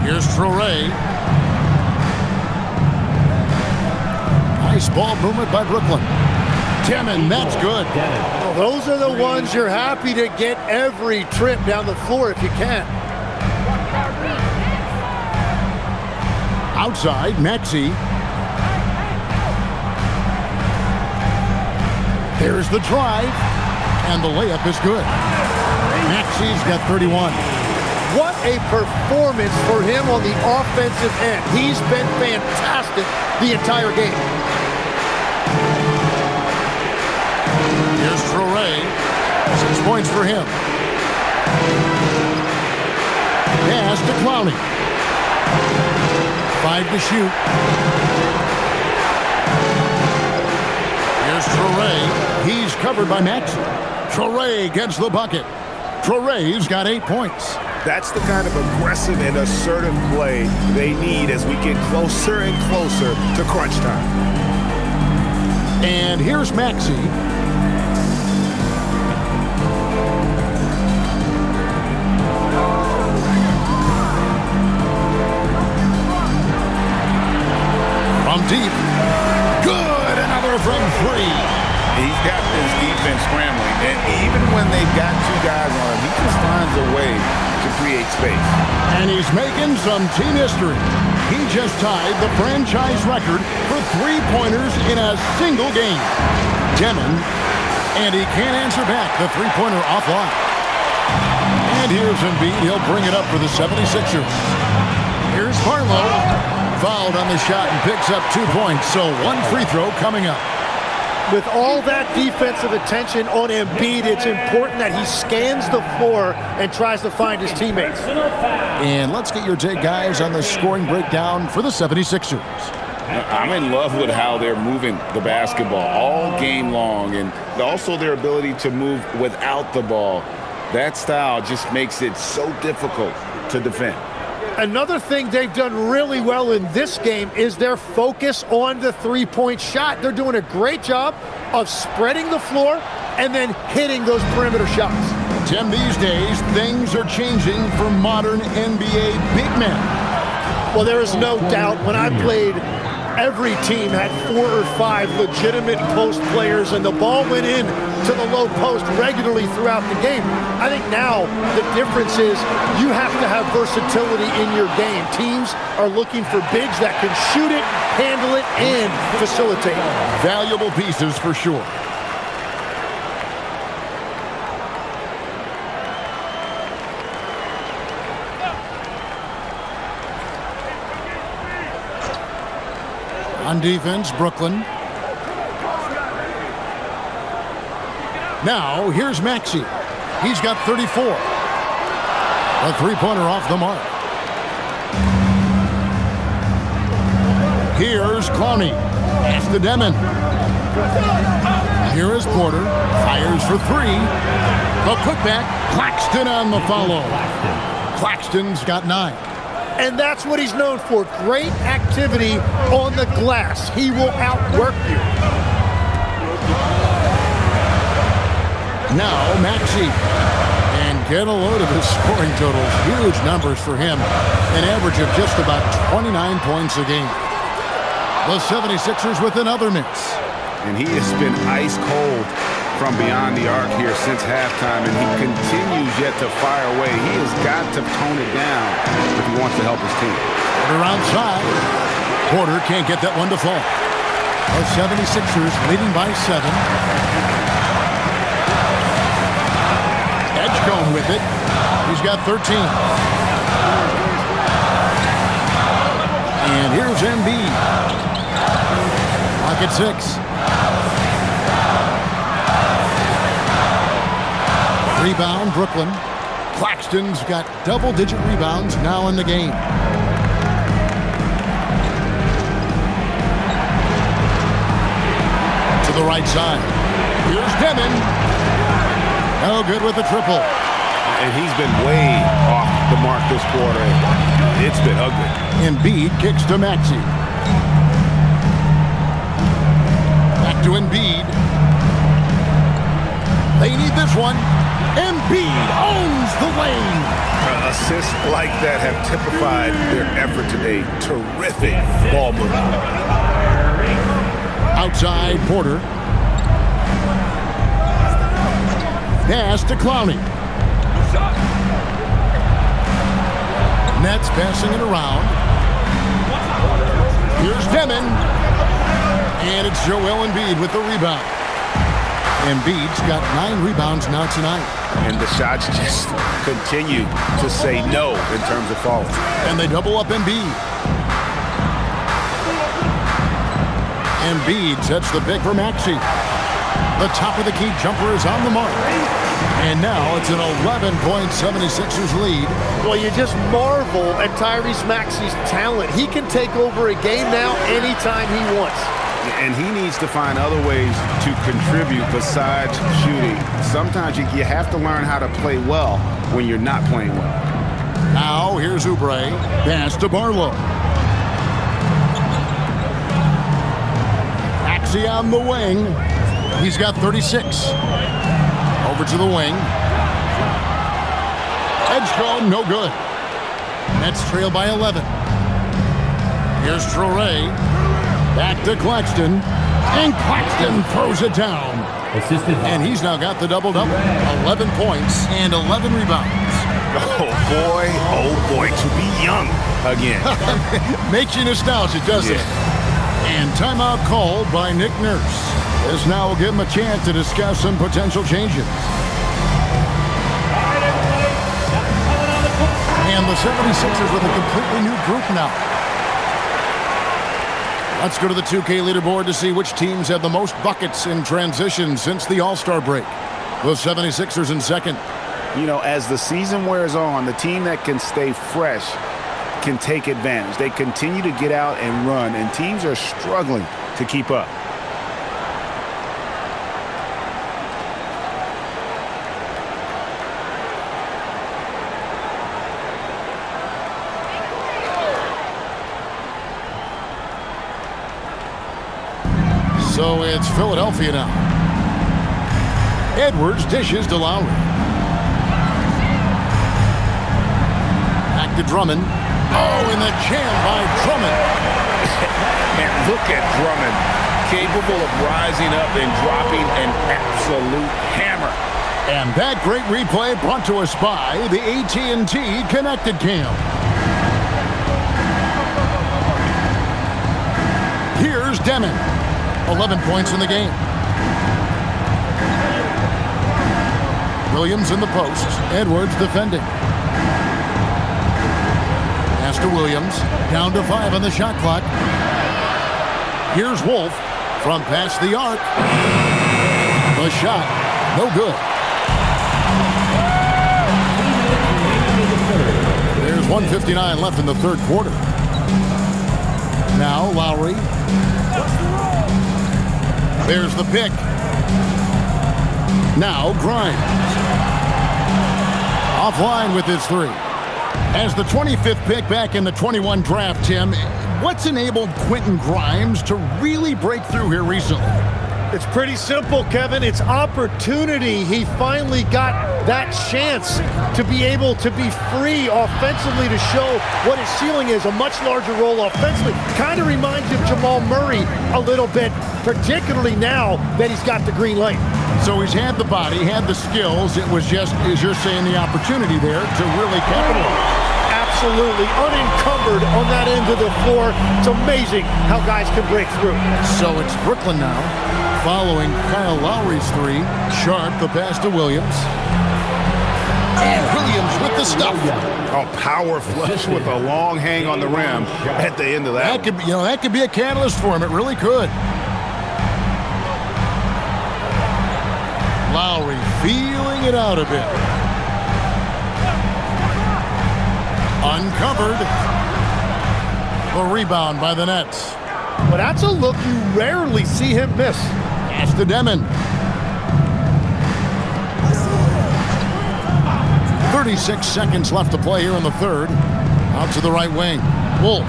Here's Traore. Nice ball movement by Brooklyn. Demon, that's good. Well, those are the ones you're happy to get every trip down the floor if you can. Outside, Maxey. There's the drive, and the layup is good. Maxey's got 31. What a performance for him on the offensive end. He's been fantastic the entire game. Here's Traore. 6 points for him. Pass to Clowney. 5 to shoot. Here's Traore. He's covered by Maxey. Traore gets the bucket. Traore's got 8 points. That's the kind of aggressive and assertive play they need as we get closer and closer to crunch time. And here's Maxey. From deep. Good. Another from 3. He's got this defense scrambling, and even when they've got 2 guys on him, he just finds a way to create space. And he's making some team history. He just tied the franchise record for 3-pointers in a single game. Demon, and he can't answer back the 3-pointer offline. And here's Embiid. He'll bring it up for the 76ers. Here's Barlow. Fouled on the shot and picks up 2 points, so 1 free throw coming up. With all that defensive attention on Embiid, it's important that he scans the floor and tries to find his teammates. And let's get your take, guys, on the scoring breakdown for the 76ers. I'm in love with how they're moving the basketball all game long, and also their ability to move without the ball. That style just makes it so difficult to defend. Another thing they've done really well in this game is their focus on the 3-point shot. They're doing a great job of spreading the floor and then hitting those perimeter shots. Tim, these days, things are changing for modern NBA big men. Well, there is no doubt when I played, every team had 4 or 5 legitimate post players, and the ball went in to the low post regularly throughout the game. I think now the difference is you have to have versatility in your game. Teams are looking for bigs that can shoot it, handle it, and facilitate. Valuable pieces for sure. On defense, Brooklyn. Now, here's Maxey. He's got 34. A three-pointer off the mark. Here's Clowney. Pass to Demon. Here is Porter. Fires for 3. The putback. Claxton on the follow. Claxton's got 9. And that's what he's known for. Great activity on the glass. He will outwork you. Now Maxey. And get a load of his scoring totals. Huge numbers for him. An average of just about 29 points a game. The 76ers with another miss. And he has been ice cold from beyond the arc here since halftime, and he continues yet to fire away. He has got to tone it down if he wants to help his team. Porter outside. Porter can't get that one to fall. The 76ers leading by 7. Edgecombe with it. He's got 13. And here's Embiid. Lock at 6. Rebound, Brooklyn. Claxton's got double-digit rebounds now in the game. To the right side. Here's Demon. No good with the triple. And he's been way off the mark this quarter. It's been ugly. Embiid kicks to Maxey. Back to Embiid. They need this one. Embiid owns the lane. Assists like that have typified their effort today. Terrific ball movement. Outside, Porter. Pass to Clowney. Nets passing it around. Here's Demon. And it's Joel Embiid with the rebound. Embiid's got 9 rebounds now tonight. And the shots just continue to say no in terms of falling. And they double up Embiid. Embiid sets the pick for Maxey. The top of the key jumper is on the mark. And now it's an 11-point 76ers lead. Well, you just marvel at Tyrese Maxey's talent. He can take over a game now anytime he wants. And he needs to find other ways to contribute besides shooting. Sometimes you have to learn how to play well when you're not playing well. Now here's Oubre. Pass to Barlow. Maxey on the wing. He's got 36. Over to the wing. Edgecombe, no good. Nets trail by 11. Here's Traore. Back to Claxton. And Claxton throws it down. And he's now got the double-double. 11 points and 11 rebounds. Oh boy, to be young again. Makes you nostalgic, doesn't it? And timeout called by Nick Nurse. This now will give him a chance to discuss some potential changes. And the 76ers with a completely new group now. Let's go to the 2K leaderboard to see which teams have the most buckets in transition since the All-Star break. The 76ers in second. You know, as the season wears on, the team that can stay fresh can take advantage. They continue to get out and run, and teams are struggling to keep up. So it's Philadelphia now. Edwards dishes to Lowry. Back to Drummond. Oh, and the jam by Drummond. And look at Drummond, capable of rising up and dropping an absolute hammer. And that great replay brought to us by the AT&T Connected Cam. Here's Demon. 11 points in the game. Williams in the post. Edwards defending. Pass to Williams. Down to 5 on the shot clock. Here's Wolf from past the arc. The shot, no good. There's 1:59 left in the third quarter. Now Lowry. There's the pick. Now Grimes. Offline with his three. As the 25th pick back in the 21 draft, Tim, what's enabled Quentin Grimes to really break through here recently? It's pretty simple, Kevin. It's opportunity. He finally got that chance to be able to be free offensively to show what his ceiling is, a much larger role offensively. Kind of reminds you of Jamal Murray a little bit, particularly now that he's got the green light. So he's had the body, had the skills. It was just, as you're saying, the opportunity there to really capitalize. Absolutely unencumbered on that end of the floor. It's amazing how guys can break through. So it's Brooklyn now, following Kyle Lowry's three. Sharp, the pass to Williams. And Williams with the stuff. A power flush with a long hang on the rim at the end of that. That could be a catalyst for him. It really could. Lowry feeling it out a bit. Uncovered. The rebound by the Nets. But that's a look you rarely see him miss. Pass to Demon. 36 seconds left to play here in the third. Out to the right wing. Wolf.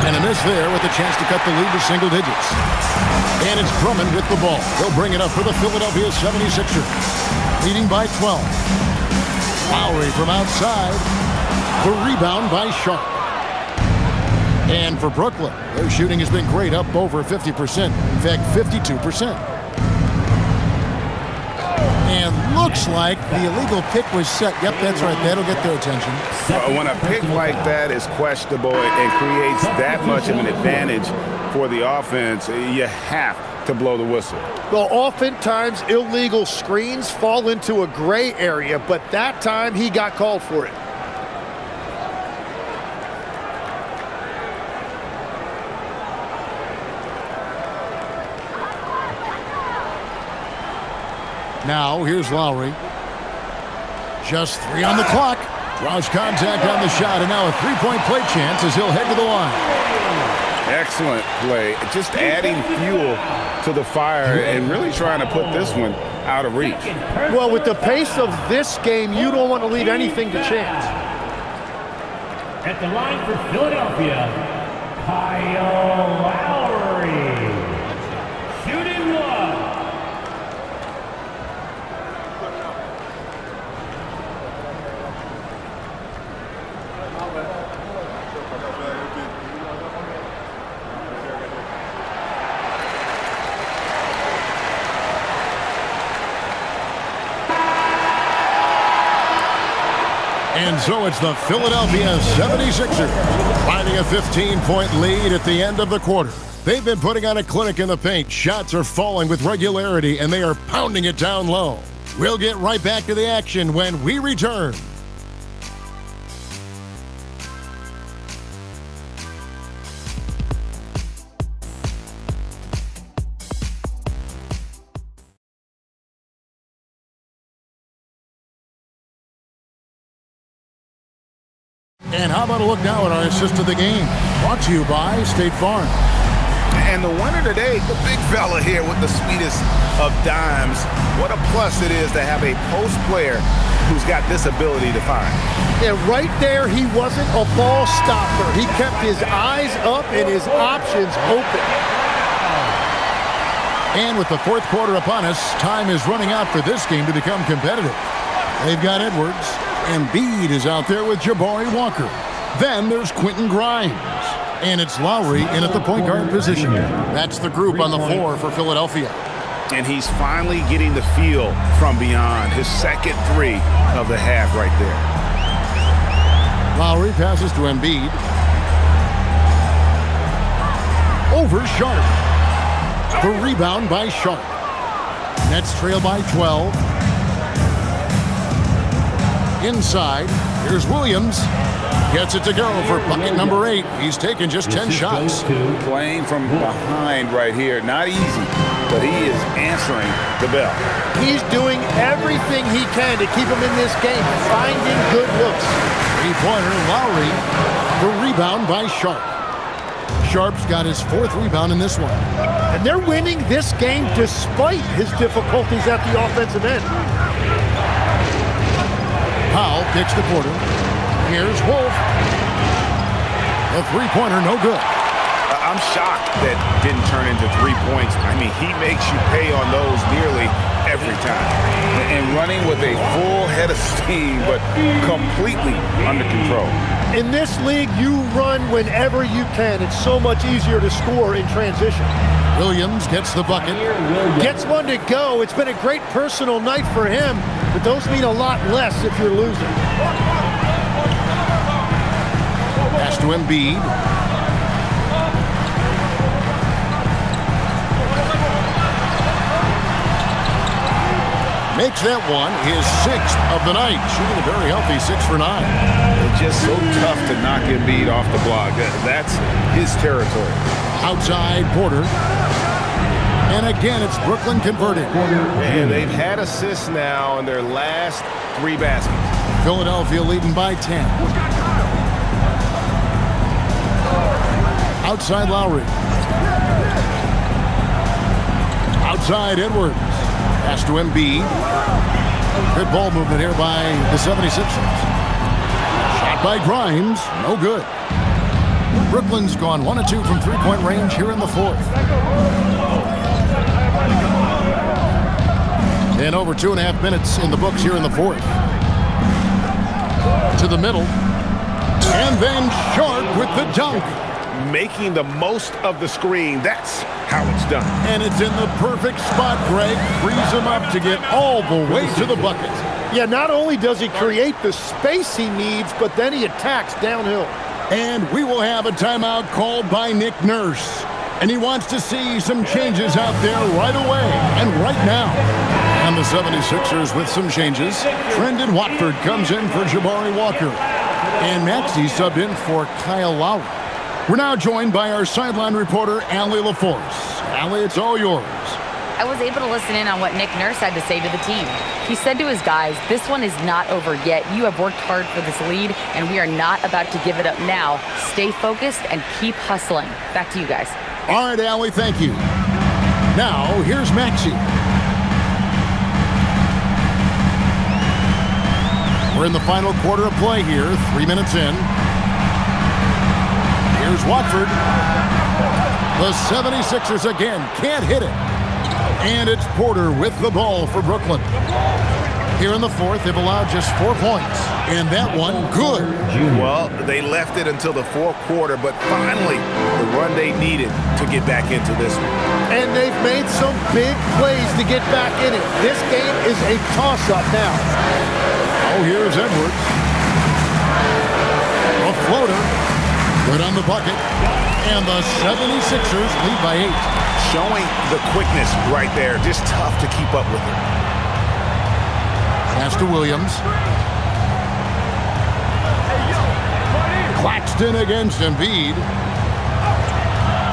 And a miss there with a chance to cut the lead to single digits. And it's Drummond with the ball. He'll bring it up for the Philadelphia 76ers. Leading by 12. Lowry from outside. The rebound by Sharp. And for Brooklyn, their shooting has been great, up over 50%. In fact, 52%. And looks like the illegal pick was set. Yep, that's right. That'll get their attention. When a pick like that is questionable and creates that much of an advantage for the offense, you have to blow the whistle. Well, oftentimes illegal screens fall into a gray area, but that time he got called for it. Now, here's Lowry. Just 3 on the clock. Draws contact on the shot, and now a three-point play chance as he'll head to the line. Excellent play. Just adding fuel to the fire and really trying to put this one out of reach. Well, with the pace of this game, you don't want to leave anything to chance. At the line for Philadelphia, Kyle Lowry. Shooting one. And so it's the Philadelphia 76ers finding a 15-point lead at the end of the quarter. They've been putting on a clinic in the paint. Shots are falling with regularity, and they are pounding it down low. We'll get right back to the action when we return. And how about a look now at our assist of the game? Brought to you by State Farm. And the winner today, the big fella here with the sweetest of dimes. What a plus it is to have a post player who's got this ability to find. Yeah, right there, he wasn't a ball stopper. He kept his eyes up and his options open. And with the fourth quarter upon us, time is running out for this game to become competitive. They've got Edwards. Embiid is out there with Jabari Walker. Then there's Quentin Grimes. And it's Lowry in at the point guard position. That's the group on the floor for Philadelphia. And he's finally getting the feel from beyond. His second three of the half right there. Lowry passes to Embiid. Over Sharp. The rebound by Sharp. Nets trail by 12. Inside, here's Williams. Gets it to go for bucket number 8. He's taken just 10 shots. Playing from behind right here. Not easy, but he is answering the bell. He's doing everything he can to keep him in this game, finding good looks. Three-pointer, Lowry. The rebound by Sharp. Sharp's got his 4th rebound in this one. And they're winning this game despite his difficulties at the offensive end. Powell kicks to Porter. Here's Wolf. The three-pointer, no good. I'm shocked that didn't turn into 3 points. I mean, he makes you pay on those nearly every time. And running with a full head of steam, but completely under control. In this league, you run whenever you can. It's so much easier to score in transition. Williams gets the bucket. Gets one to go. It's been a great personal night for him, but those mean a lot less if you're losing. Pass to Embiid. Makes that one his 6th of the night. Shooting a very healthy 6 for 9. It's just so tough to knock Embiid off the block. That's his territory. Outside Porter. And again, it's Brooklyn converted. And they've had assists now in their last 3 baskets. Philadelphia leading by 10. Outside Lowry. Outside Edwards. Pass to Embiid. Good ball movement here by the 76ers. Shot by Grimes. No good. Brooklyn's gone 1 of 2 from three-point range here in the 4th. And over 2.5 minutes in the books here in the 4th. To the middle. And then Sharp with the dunk. Making the most of the screen. That's how it's done. And it's in the perfect spot, Greg. Frees him up to get all the way to the bucket. Yeah, not only does he create the space he needs, but then he attacks downhill. And we will have a timeout called by Nick Nurse. And he wants to see some changes out there right away and right now. And the 76ers with some changes. Trendon Watford comes in for Jabari Walker. And Maxey subbed in for Kyle Lowry. We're now joined by our sideline reporter, Allie LaForce. Allie, it's all yours. I was able to listen in on what Nick Nurse had to say to the team. He said to his guys, this one is not over yet. You have worked hard for this lead, and we are not about to give it up now. Stay focused and keep hustling. Back to you guys. All right, Allie, thank you. Now, here's Maxey. We're in the final quarter of play here, 3 minutes in. Here's Watford. The 76ers again can't hit it. And it's Porter with the ball for Brooklyn. Here in the 4th, they've allowed just 4 points. And that one, good. Well, they left it until the 4th quarter, but finally, the run they needed to get back into this one. And they've made some big plays to get back in it. This game is a toss-up now. Oh, here's Edwards. A floater. Good on the bucket. And the 76ers lead by 8. Showing the quickness right there. Just tough to keep up with it. Pass to Williams. Claxton against Embiid.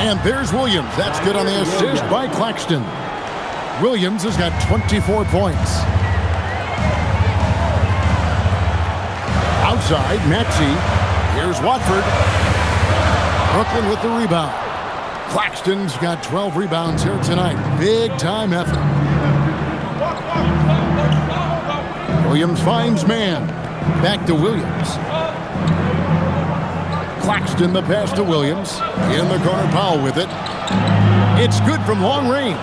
And there's Williams. That's good on the assist by Claxton. Williams has got 24 points. Outside, Maxey. Here's Watford. Brooklyn with the rebound. Claxton's got 12 rebounds here tonight. Big time effort. Williams finds man. Back to Williams. Claxton the pass to Williams. In the corner, Powell with it. It's good from long range.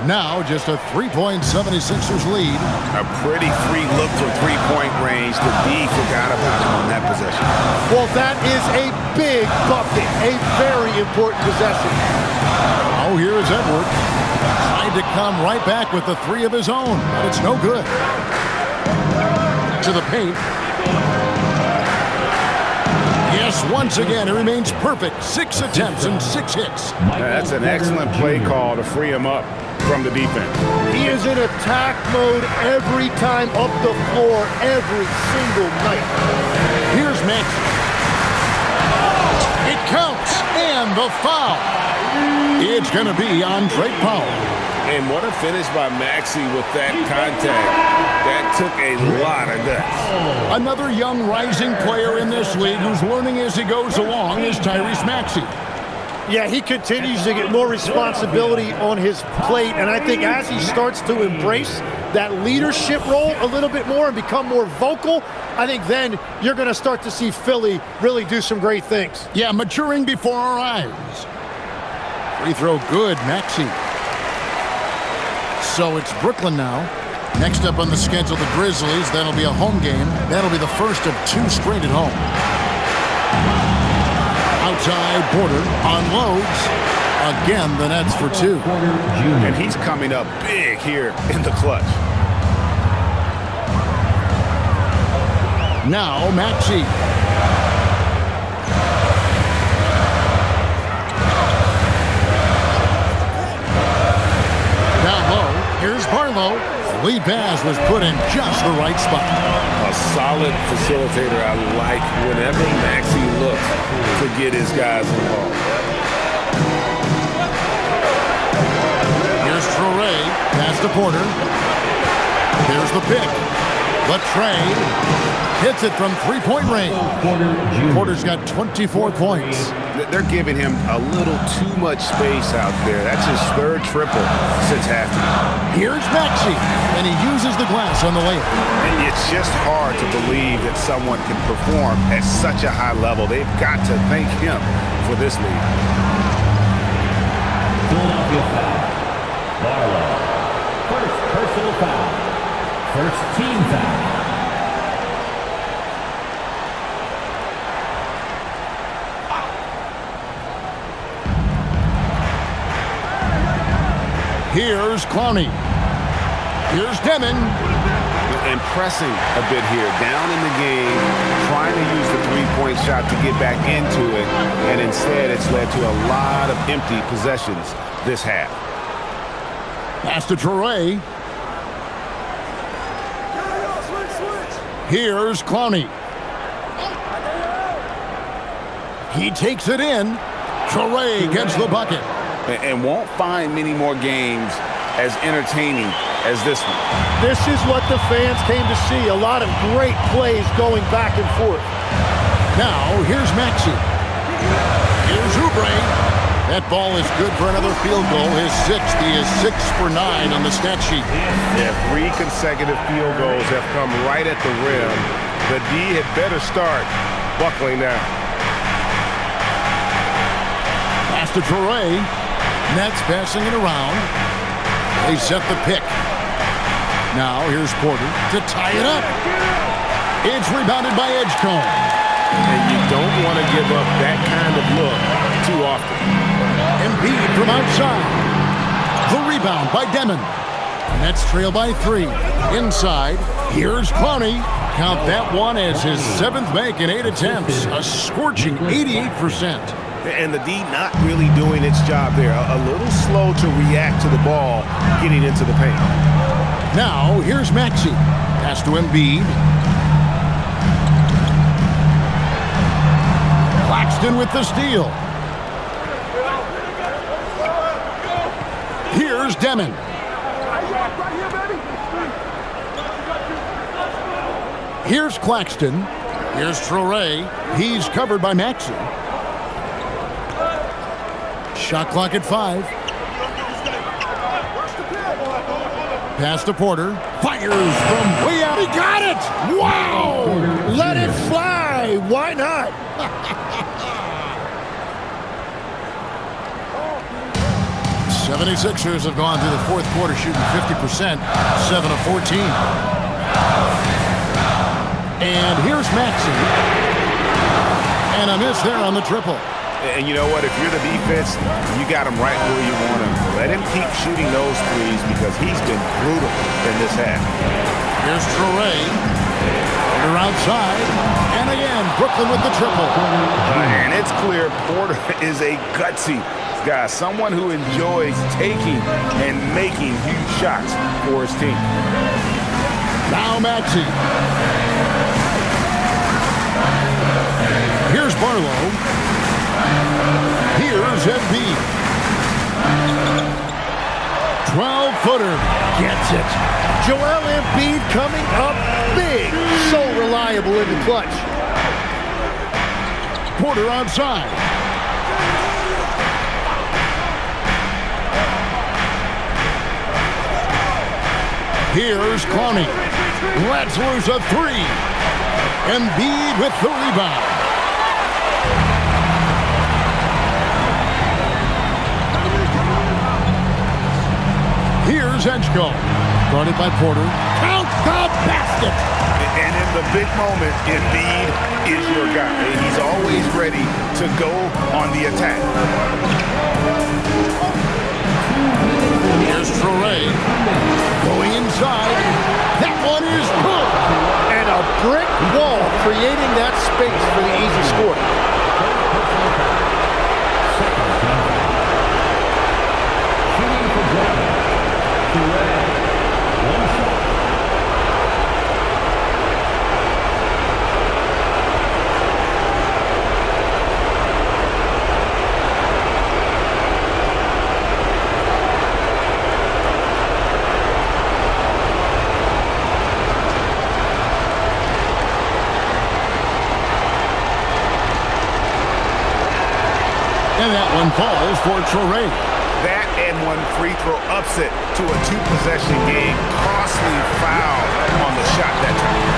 Now just a 3.76ers lead. A pretty free look from three-point range. The D forgot about him on that possession. Well, that is a big bucket, a very important possession. Oh, here is Edward. Tried to come right back with the three of his own, but it's no good. To the paint. Yes, once again, it remains perfect. 6 attempts and 6 hits. That's an excellent play call to free him up from the defense. He is in attack mode every time up the floor, every single night. Here's Max. It counts, and the foul. It's going to be on Drake Powell. And what a finish by Maxey with that contact. That took a lot of guts. Another young rising player in this league who's learning as he goes along is Tyrese Maxey. Yeah, he continues to get more responsibility on his plate, and I think as he starts to embrace that leadership role a little bit more and become more vocal, I think then you're going to start to see Philly really do some great things. Yeah, maturing before our eyes. Free throw good, Maxey. So it's Brooklyn now. Next up on the schedule, the Grizzlies. That'll be a home game. That'll be the first of 2 straight at home. Outside Porter unloads. Again, the Nets for 2. And he's coming up big here in the clutch. Now Maxey. Down low. Here's Barlow. The lead pass was put in just the right spot. A solid facilitator. I like whenever Maxey looks to get his guys involved. Here's Traore. Pass to Porter. Here's the pick. The trade. Hits it from 3-point range. Porter's got 24 points. They're giving him a little too much space out there. That's his 3rd triple since halftime. Here's Maxey, and he uses the glass on the layup. And it's just hard to believe that someone can perform at such a high level. They've got to thank him for this lead. Philadelphia foul. Barlow. First personal foul. First team foul. Here's Clowney. Here's Demon. And pressing a bit here, down in the game, trying to use the three-point shot to get back into it, and instead it's led to a lot of empty possessions this half. Pass to Traore. Here's Clowney. He takes it in. Traore gets the bucket. And won't find many more games as entertaining as this one. This is what the fans came to see. A lot of great plays going back and forth. Now, here's Maxey. Here's Oubre. That ball is good for another field goal. His 6th. He is 6 for 9 on the stat sheet. Yeah, 3 consecutive field goals have come right at the rim. The D had better start buckling now. Pass to Traore. Nets passing it around. They set the pick. Now here's Porter to tie it up. It's rebounded by Edgecombe. And you don't want to give up that kind of look too often. Embiid from outside. The rebound by Demon. Nets trail by 3. Inside, here's Clowney. Count that one as his 7th make in 8 attempts. A scorching 88%. And the D not really doing its job there. A little slow to react to the ball getting into the paint. Now, here's Maxey. Pass to Embiid. Claxton with the steal. Here's Demon. Here's Claxton. Here's Traore. He's covered by Maxey. Shot clock at 5. Pass to Porter. Fires from way out. He got it! Wow! Let it fly! Why not? 76ers have gone through the fourth quarter shooting 50%, 7 of 14. And here's Maxey. And a miss there on the triple. And you know what? If you're the defense, you got him right where you want him. Let him keep shooting those threes because he's been brutal in this half. Here's Traore. Porter outside. And again, Brooklyn with the triple. And it's clear Porter is a gutsy guy, someone who enjoys taking and making huge shots for his team. Now Maxey. Here's Barlow. Here's Embiid. 12-footer. Gets it. Joel Embiid coming up big. So reliable in the clutch. Porter outside. Here's Clowney. Lets loose a three. Embiid with the rebound. Here's Edgecombe. Guarded by Porter. Count the basket. And in the big moment, Embiid is your guy. He's always ready to go on the attack. Here's Traore. Going inside. That one is good. And a brick wall creating that space for the easy score. Shooting for Brooklyn. One shot. And that one falls for Traore. That and one free throw upset to a two-possession game. Costly foul on the shot that time.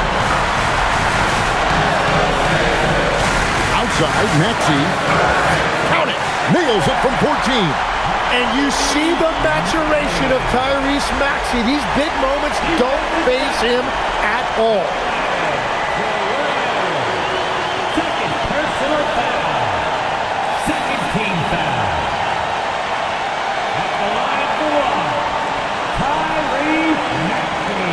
Outside, Maxey. Count it. Nails it from 14. And you see the maturation of Tyrese Maxey. These big moments don't faze him at all. Second personal foul. Second team foul. At the line for one, Tyrese Maxey.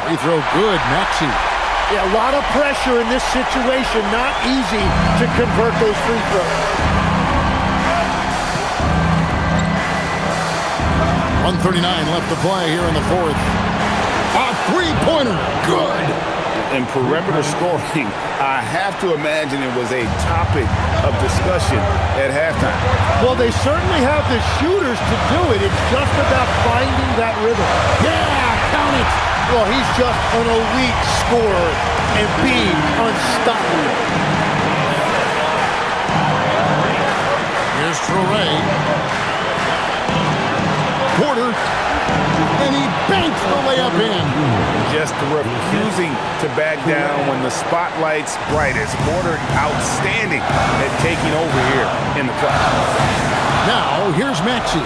Free throw good, Maxey. Yeah, a lot of pressure in this situation. Not easy to convert those free throws. 1:39 left to play here in the fourth. A three-pointer. Good. And perimeter scoring, I have to imagine it was a topic of discussion at halftime. Well, they certainly have the shooters to do it. It's just about finding that rhythm. Yeah, count it. Well, he's just an elite scorer and being unstoppable. Here's Traore. Porter. And he banks the layup in. Just refusing to back down when the spotlight's brightest. Porter outstanding at taking over here in the clutch. Now, here's Maxey.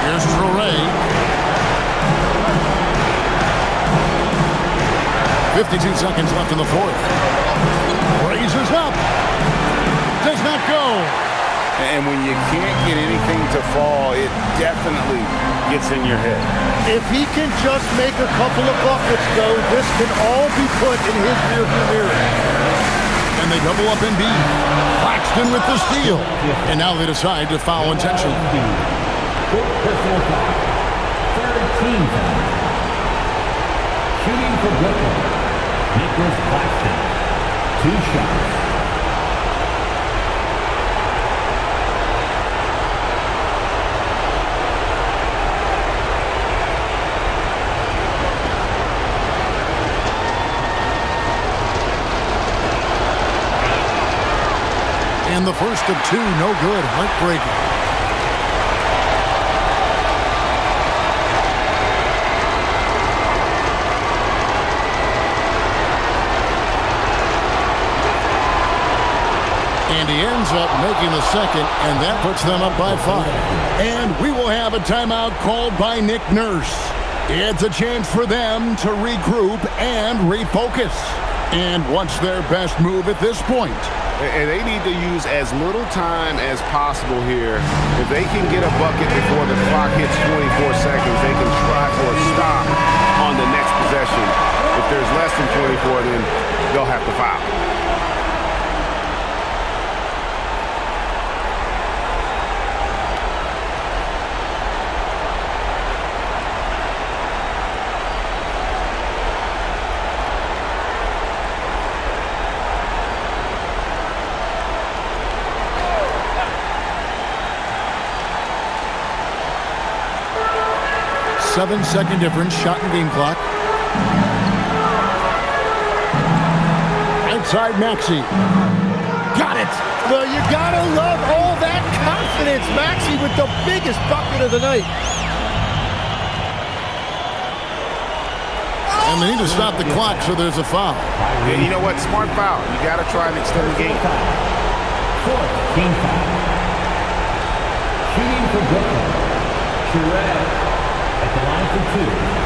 Here's Traore. 52 seconds left in the fourth. Raises up. Does not go. And when you can't get anything to fall, it definitely gets in your head. If he can just make a couple of buckets, though, this can all be put in his rearview mirror. And they double up Embiid. Claxton with the steal. And now they decide to foul intentionally. Fourth personal foul. Third team foul. Shooting for Brooklyn. Nicholas Claxton. 2 shots. And the first of 2, no good. Heartbreaking. And he ends up making the second, and that puts them up by 5. And we will have a timeout called by Nick Nurse. It's a chance for them to regroup and refocus. And what's their best move at this point? And they need to use as little time as possible here. If they can get a bucket before the clock hits 24 seconds, they can try for a stop on the next possession. If there's less than 24, then they'll have to foul. Seven-second difference, shot and game clock. Outside Maxey. Got it! Well, you gotta love all that confidence. Maxey with the biggest bucket of the night. And they need to stop the clock, so there's a foul. Yeah, you know what? Smart foul. You got to try and extend the game. Fourth team foul. Shooting for Brooklyn. Sherrod at the line for 2.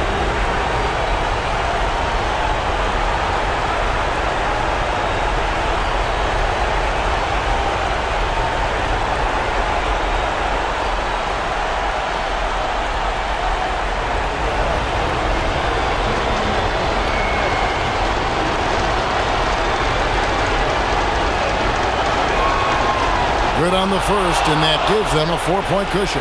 Good on the first, and that gives them a 4-point cushion.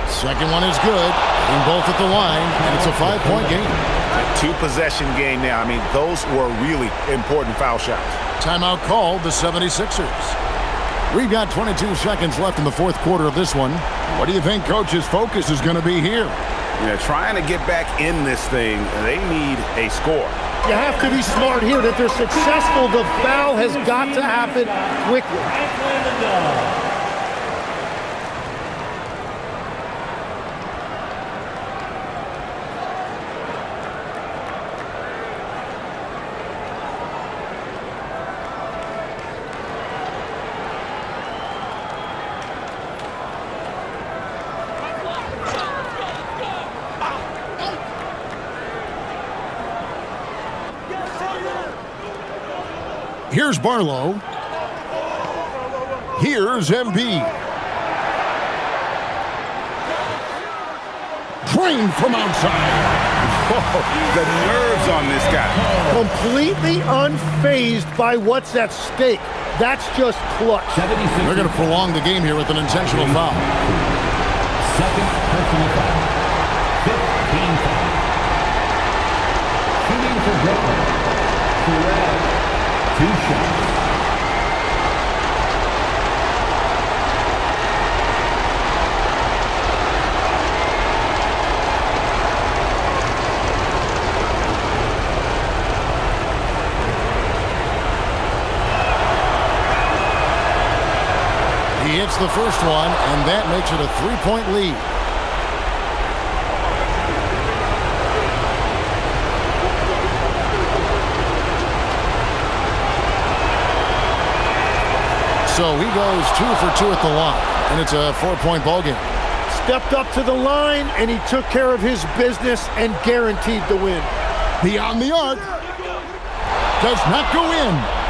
Second one is good, and both at the line, and it's a 5-point game. A two-possession game now. I mean, those were really important foul shots. Timeout called the 76ers. We've got 22 seconds left in the fourth quarter of this one. What do you think Coach's focus is going to be here? Trying to get back in this thing, they need a score. You have to be smart here that they're successful. The foul has got to happen quickly. Here's Barlow. Here's Embiid. Drained from outside. Whoa, the nerves on this guy. Completely unfazed by what's at stake. That's just clutch. They're going to prolong the game here with an intentional foul. Second personal foul. 15 foul. Shooting for Brooklyn. Sherrod. 2 shots. He hits the first one, and that makes it a 3-point lead. So he goes 2 for 2 at the line, and it's a 4-point ball game. Stepped up to the line, and he took care of his business and guaranteed the win. Beyond the arc. Does not go in.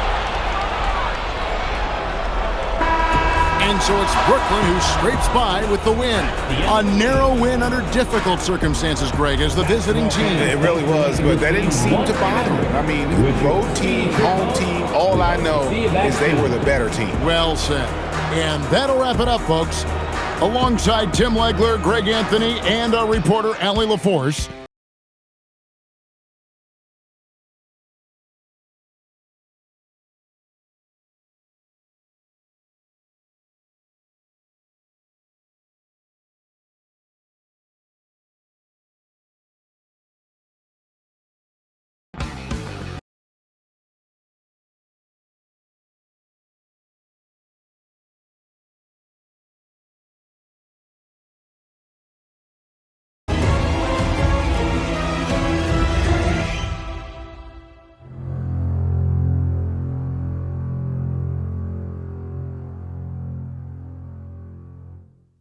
And so it's Brooklyn who scrapes by with the win. A narrow win under difficult circumstances, Greg, as the visiting team. It really was, but that didn't seem to bother him. I mean, road team, home team, all I know is they were the better team. Well said. And that'll wrap it up, folks. Alongside Tim Legler, Greg Anthony, and our reporter, Allie LaForce,